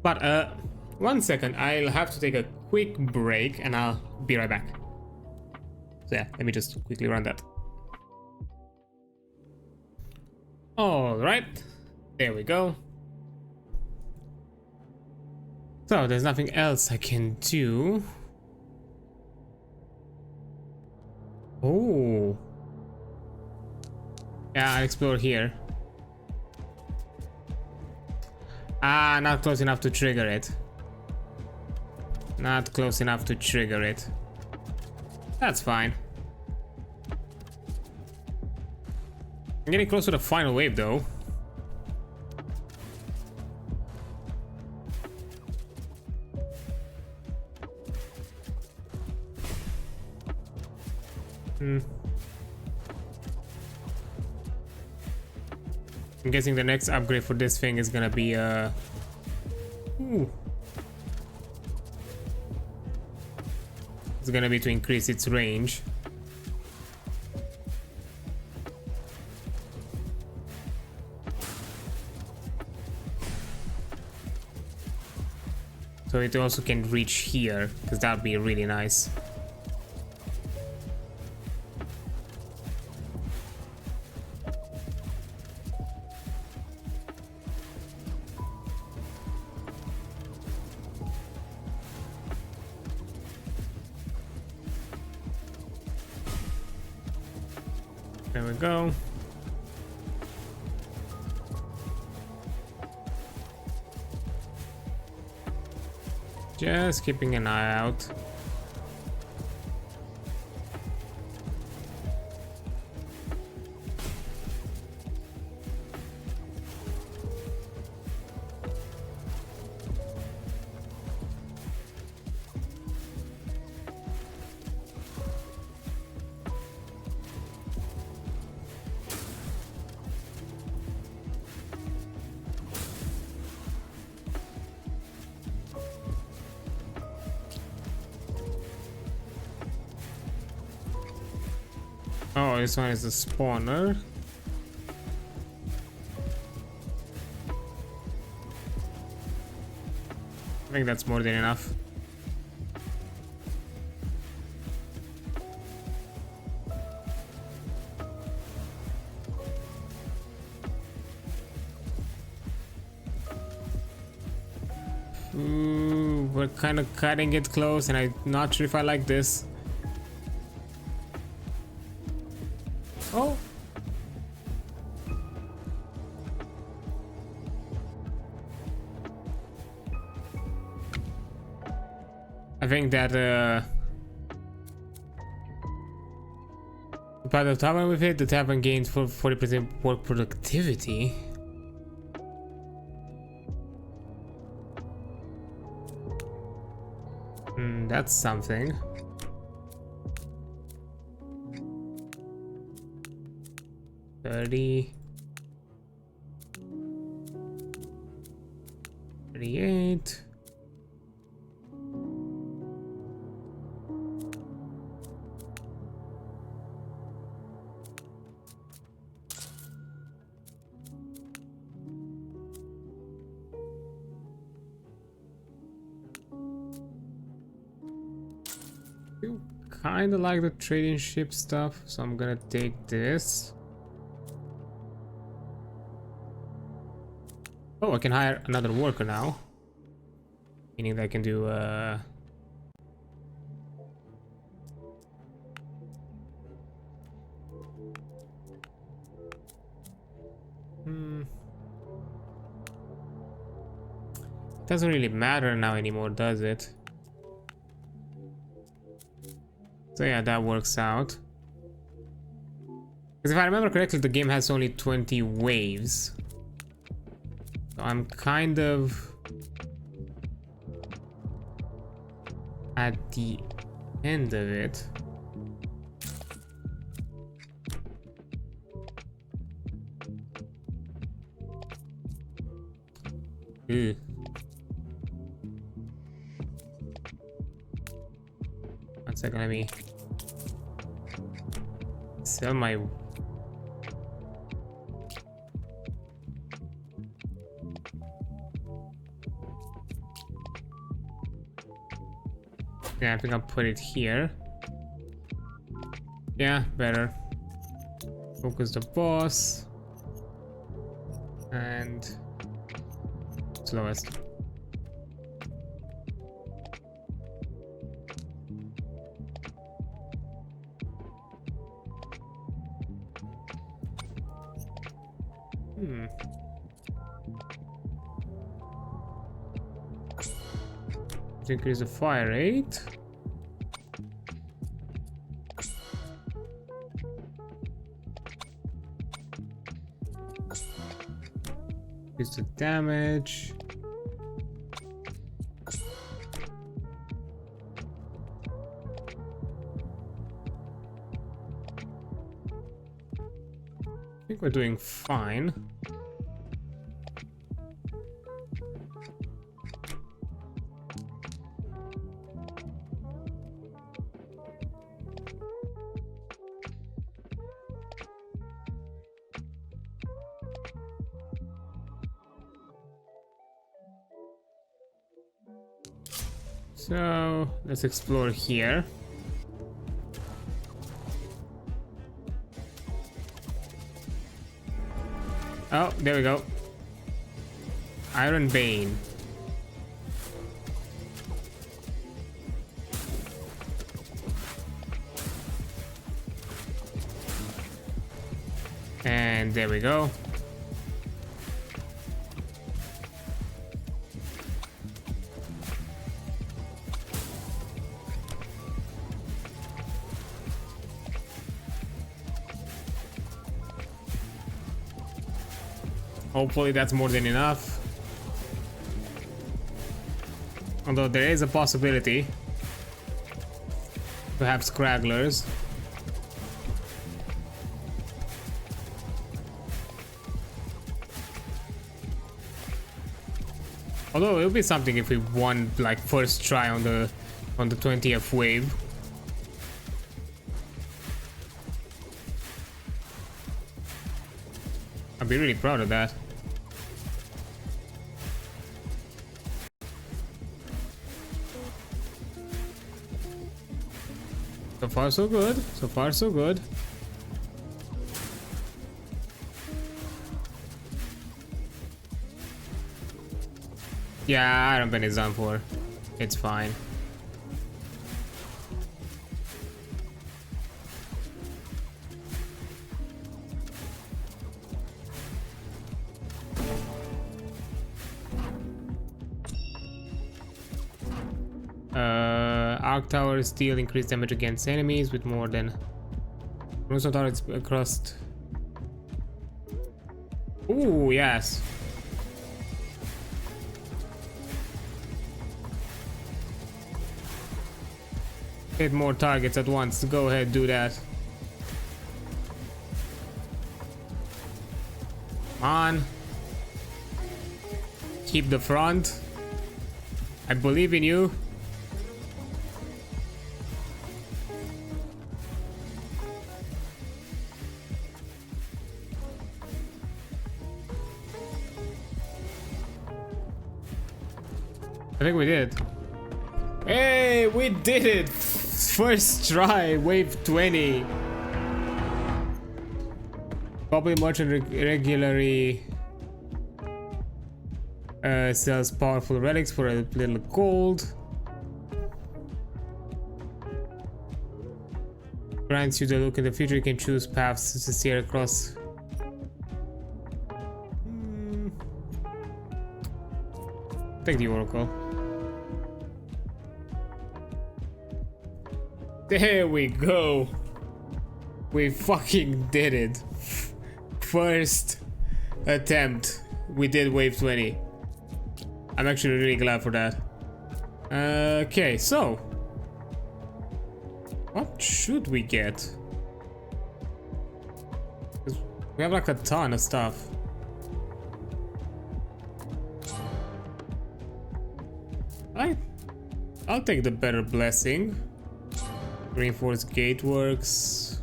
But 1 second, I'll have to take a quick break and I'll be right back. So yeah, let me just quickly run that. All right, there we go. So there's nothing else I can do. Oh. Yeah, I'll explore here. Ah, not close enough to trigger it. Not close enough to trigger it. That's fine. I'm getting close to the final wave though. I'm guessing the next upgrade for this thing is gonna be ooh. It's gonna be to increase its range. So it also can reach here, because that would be really nice. There we go. Just keeping an eye out. Oh, this one is the spawner. I think that's more than enough. Ooh, we're kind of cutting it close, and I'm not sure if I like this. Oh. I think that by the time we've hit, the tavern gains for 40% work productivity. That's something. $30, $38. You kind of like the trading ship stuff, so I'm gonna take this. Oh, I can hire another worker now. Meaning that I can do Doesn't really matter now anymore, does it? So yeah, that works out. Because if I remember correctly, the game has only 20 waves. So I'm kind of at the end of it. Ooh. One second, let me sell my... Yeah, I think I'll put it here. Yeah, better. Focus the boss. And slowest. To increase the fire rate. Increase the damage. I think we're doing fine. So let's explore here. Oh, there we go. Iron Bane. And there we go. Hopefully that's more than enough. Although there is a possibility. Perhaps scragglers. Although it would be something if we won like first try on the 20th wave. I'd be really proud of that. So far so good. So far so good. Yeah, Iron Pen is done for. It's fine. Arc Tower Steel increased damage against enemies with more than Runestone turrets across. Ooh, yes. Hit more targets at once. Go ahead, do that. Come on. Keep the front. I believe in you. I think we did. Hey, we did it! First try, wave 20. Probably merchant regularly sells powerful relics for a little gold. Grants you the look in the future. You can choose paths to steer across. Take the Oracle. There we go. We fucking did it. First attempt. We did wave 20. I'm actually really glad for that. Okay, so what should we get? 'Cause we have like a ton of stuff. I'll take the better blessing. Reinforced gateworks,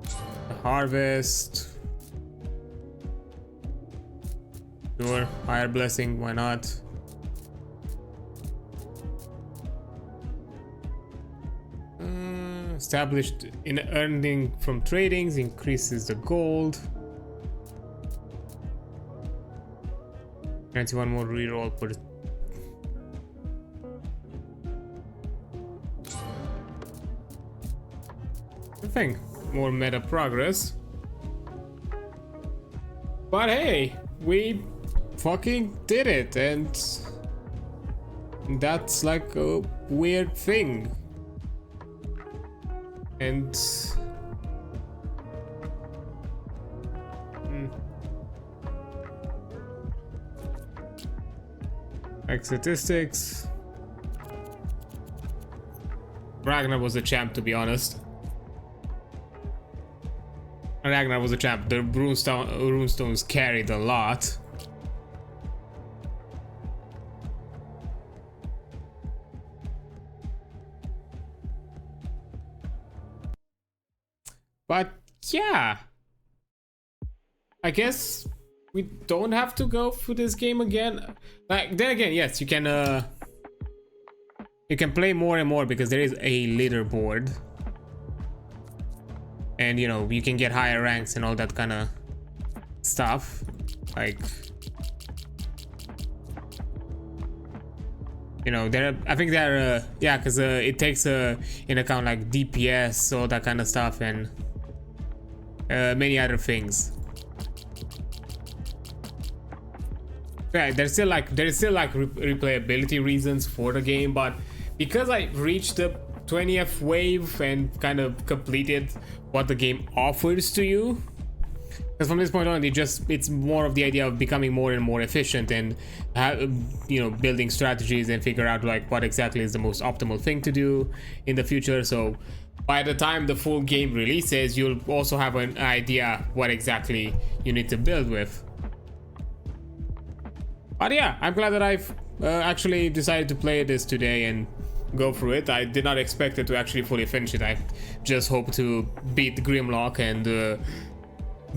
the harvest, sure, higher blessing, why not? Established in earning from tradings, increases the gold. Grants you one more reroll per. Thing. More meta progress. But hey, we fucking did it, and that's like a weird thing. And like statistics, Ragnar was a champ, to be honest. Ragnar was a champ. The runestones carried a lot. But yeah, I guess we don't have to go through this game again. Like then again, yes, you can play more and more because there is a leaderboard. And you know, you can get higher ranks and all that kind of stuff. Like, you know, I think they're yeah, because it takes in account like DPS, all that kind of stuff, and many other things. Yeah, there's still like replayability reasons for the game, but because I reached the 20th wave and kind of completed what the game offers to you, because from this point on it's more of the idea of becoming more and more efficient and building strategies and figure out like what exactly is the most optimal thing to do in the future. So by the time the full game releases, you'll also have an idea what exactly you need to build with. But yeah, I'm glad that I've actually decided to play this today and go through it. I did not expect it to actually fully finish it. I just hoped to beat the Grimlock and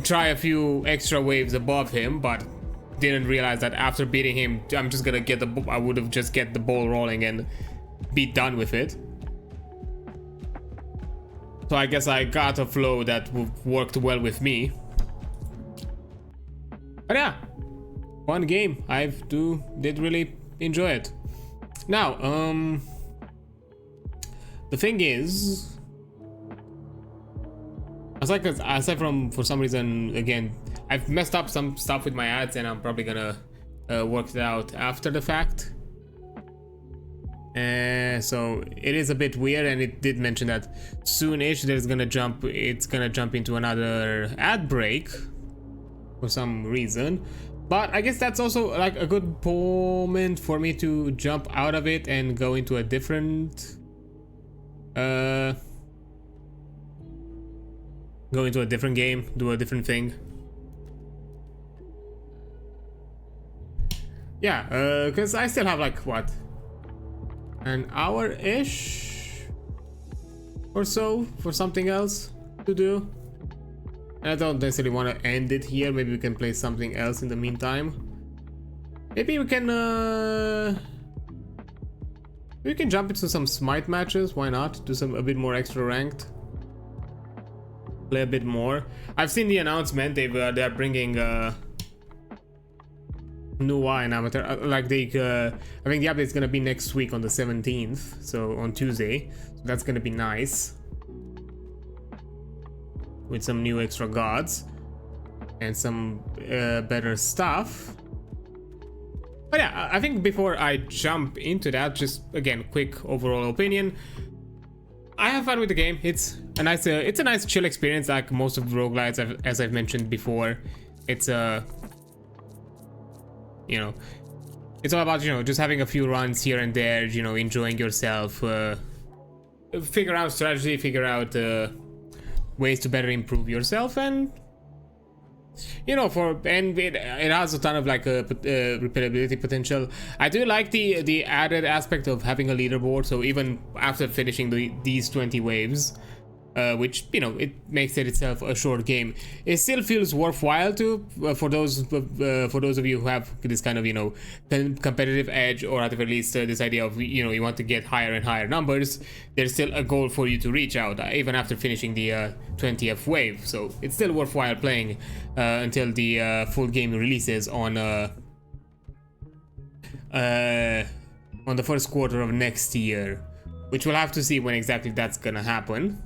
try a few extra waves above him, but didn't realize that after beating him, I'm just gonna I would have just get the ball rolling and be done with it. So I guess I got a flow that worked well with me. But yeah, fun game. I did really enjoy it. Now, the thing is, aside from, for some reason, again, I've messed up some stuff with my ads, and I'm probably gonna work it out after the fact. So it is a bit weird, and it did mention that soon-ish it's gonna jump into another ad break for some reason. But I guess that's also like a good moment for me to jump out of it and go into a different go into a different game, do a different thing. Yeah, because I still have like what, an hour-ish or so for something else to do. And I don't necessarily want to end it here. Maybe we can play something else in the meantime. Maybe we can jump into some Smite matches. Why not? Do a bit more extra ranked. Play a bit more. I've seen the announcement. They're bringing Nuwa and Amateur. I think the update is gonna be next week on the 17th, so on Tuesday. So that's gonna be nice, with some new extra gods and some better stuff. But yeah, I think before I jump into that, just again, quick overall opinion. I have fun with the game. It's a nice chill experience, like most of the roguelites, as I've mentioned before. It's it's all about just having a few runs here and there, enjoying yourself, figure out strategy, figure out ways to better improve yourself, and it has a ton of like replayability potential. I do like the added aspect of having a leaderboard, so even after finishing these 20 waves, which it makes it itself a short game, it still feels worthwhile to for those of you who have this kind of competitive edge, or at the very least this idea of you want to get higher and higher numbers. There's still a goal for you to reach out even after finishing the 20th wave, so it's still worthwhile playing until the full game releases on the first quarter of next year, which we'll have to see when exactly that's gonna happen.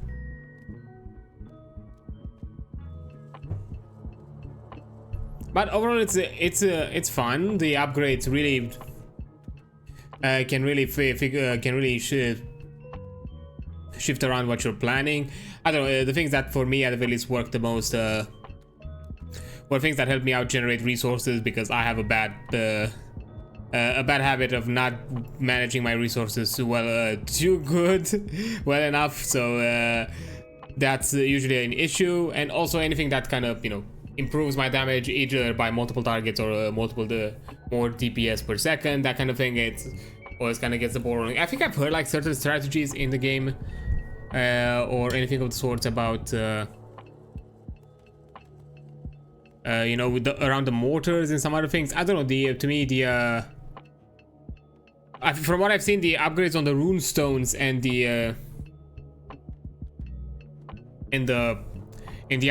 But overall, it's fun. The upgrades really can really shift around what you're planning. I don't know, the things that for me at the very least work the most were things that help me out generate resources, because I have a bad habit of not managing my resources too well enough. So that's usually an issue. And also anything that kind of improves my damage either by multiple targets or more DPS per second, that kind of thing. It's always kind of gets the ball rolling. I think I've heard like certain strategies in the game or anything of the sorts about around the mortars and some other things. I don't know, from what I've seen, the upgrades on the rune stones and in the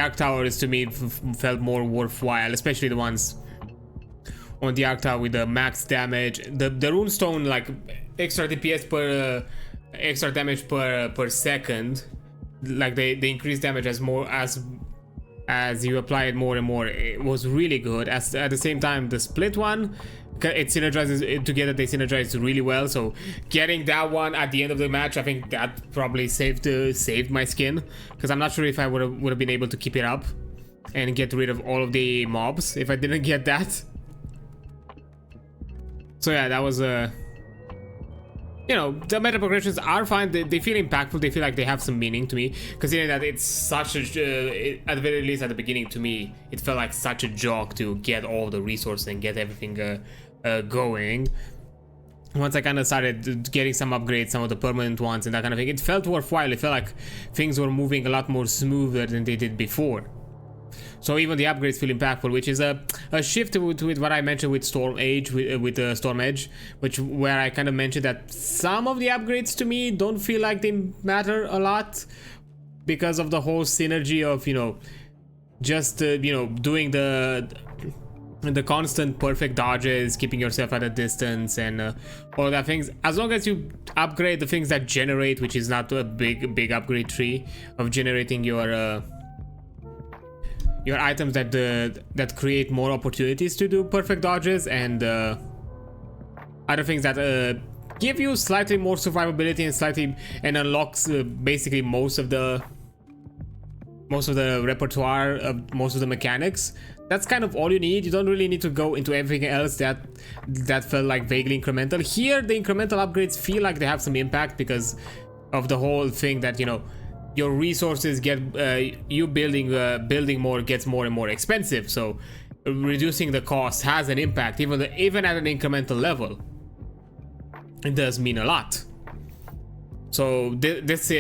Arc Towers to me felt more worthwhile, especially the ones on the Arc Tower with the max damage. The rune stone, like extra DPS extra damage per second, like they increase damage as as you apply it more and more, it was really good. At the same time, the split one, it synergizes together. They synergize really well. So getting that one at the end of the match, I think that probably saved my skin, because I'm not sure if I would have been able to keep it up and get rid of all of the mobs if I didn't get that. So yeah, that was you know, the meta progressions are fine. They feel impactful. They feel like they have some meaning to me, considering that it's such a at the very least at the beginning, to me it felt like such a jog to get all the resources and get everything going. Once I kind of started getting some upgrades, some of the permanent ones and that kind of thing, it felt worthwhile. It felt like things were moving a lot more smoother than they did before. So even the upgrades feel impactful, which is a shift with what I mentioned with Storm Age, with Storm Edge, where I kind of mentioned that some of the upgrades to me don't feel like they matter a lot because of the whole synergy of, you know, just you know, doing the constant perfect dodges, keeping yourself at a distance, and all that things. As long as you upgrade the things that generate, which is not a big upgrade tree of generating your items that create more opportunities to do perfect dodges, and other things that give you slightly more survivability and unlocks basically most of the repertoire of most of the mechanics. That's kind of all you need. You don't really need to go into everything else that felt like vaguely incremental. Here the incremental upgrades feel like they have some impact because of the whole thing that, you know, your resources get you building more gets more and more expensive, so reducing the cost has an impact, even at an incremental level. It does mean a lot. So this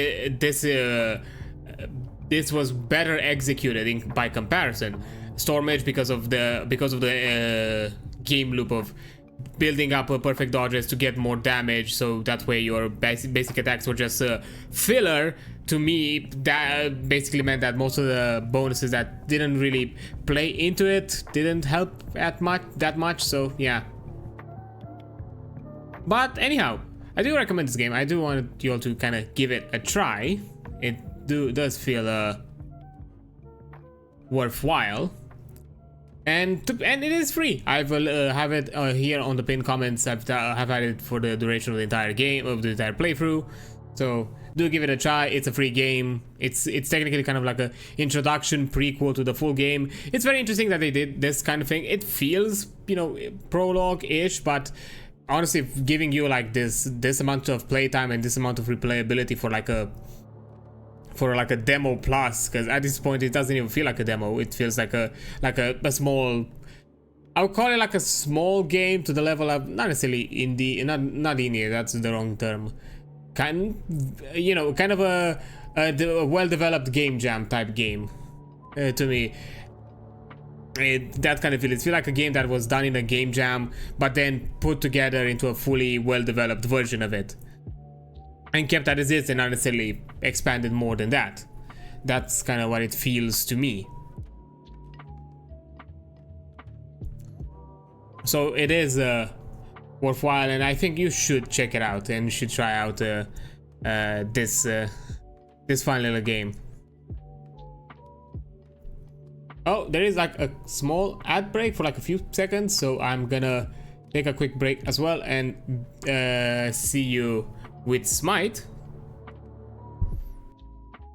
was better executed by comparison. Storm Edge, because of the game loop of building up a perfect dodges to get more damage, so that way your basic attacks were just filler. To me, that basically meant that most of the bonuses that didn't really play into it didn't help that much. So yeah. But anyhow, I do recommend this game. I do want you all to kind of give it a try. It does feel worthwhile. And it is free. I will have it here on the pinned comments. I've had it for the duration of the entire game, of the entire playthrough. So do give it a try. It's a free game. It's technically kind of like a introduction prequel to the full game. It's very interesting that they did this kind of thing. It feels, you know, prologue-ish, but honestly, giving you like this amount of playtime and this amount of replayability for like a demo plus, because at this point it doesn't even feel like a demo. It feels like a small, I would call it like a small game to the level of, not necessarily indie, not indie, that's the wrong term. Kind of a well-developed game jam type game to me. That kind of feels like a game that was done in a game jam, but then put together into a fully well-developed version of it, and kept as is and not necessarily expanded more than that. That's kind of what it feels to me. So it is worthwhile, and I think you should check it out and you should try out this fun little game. Oh, there is like a small ad break for like a few seconds, so I'm gonna take a quick break as well and see you with Smite.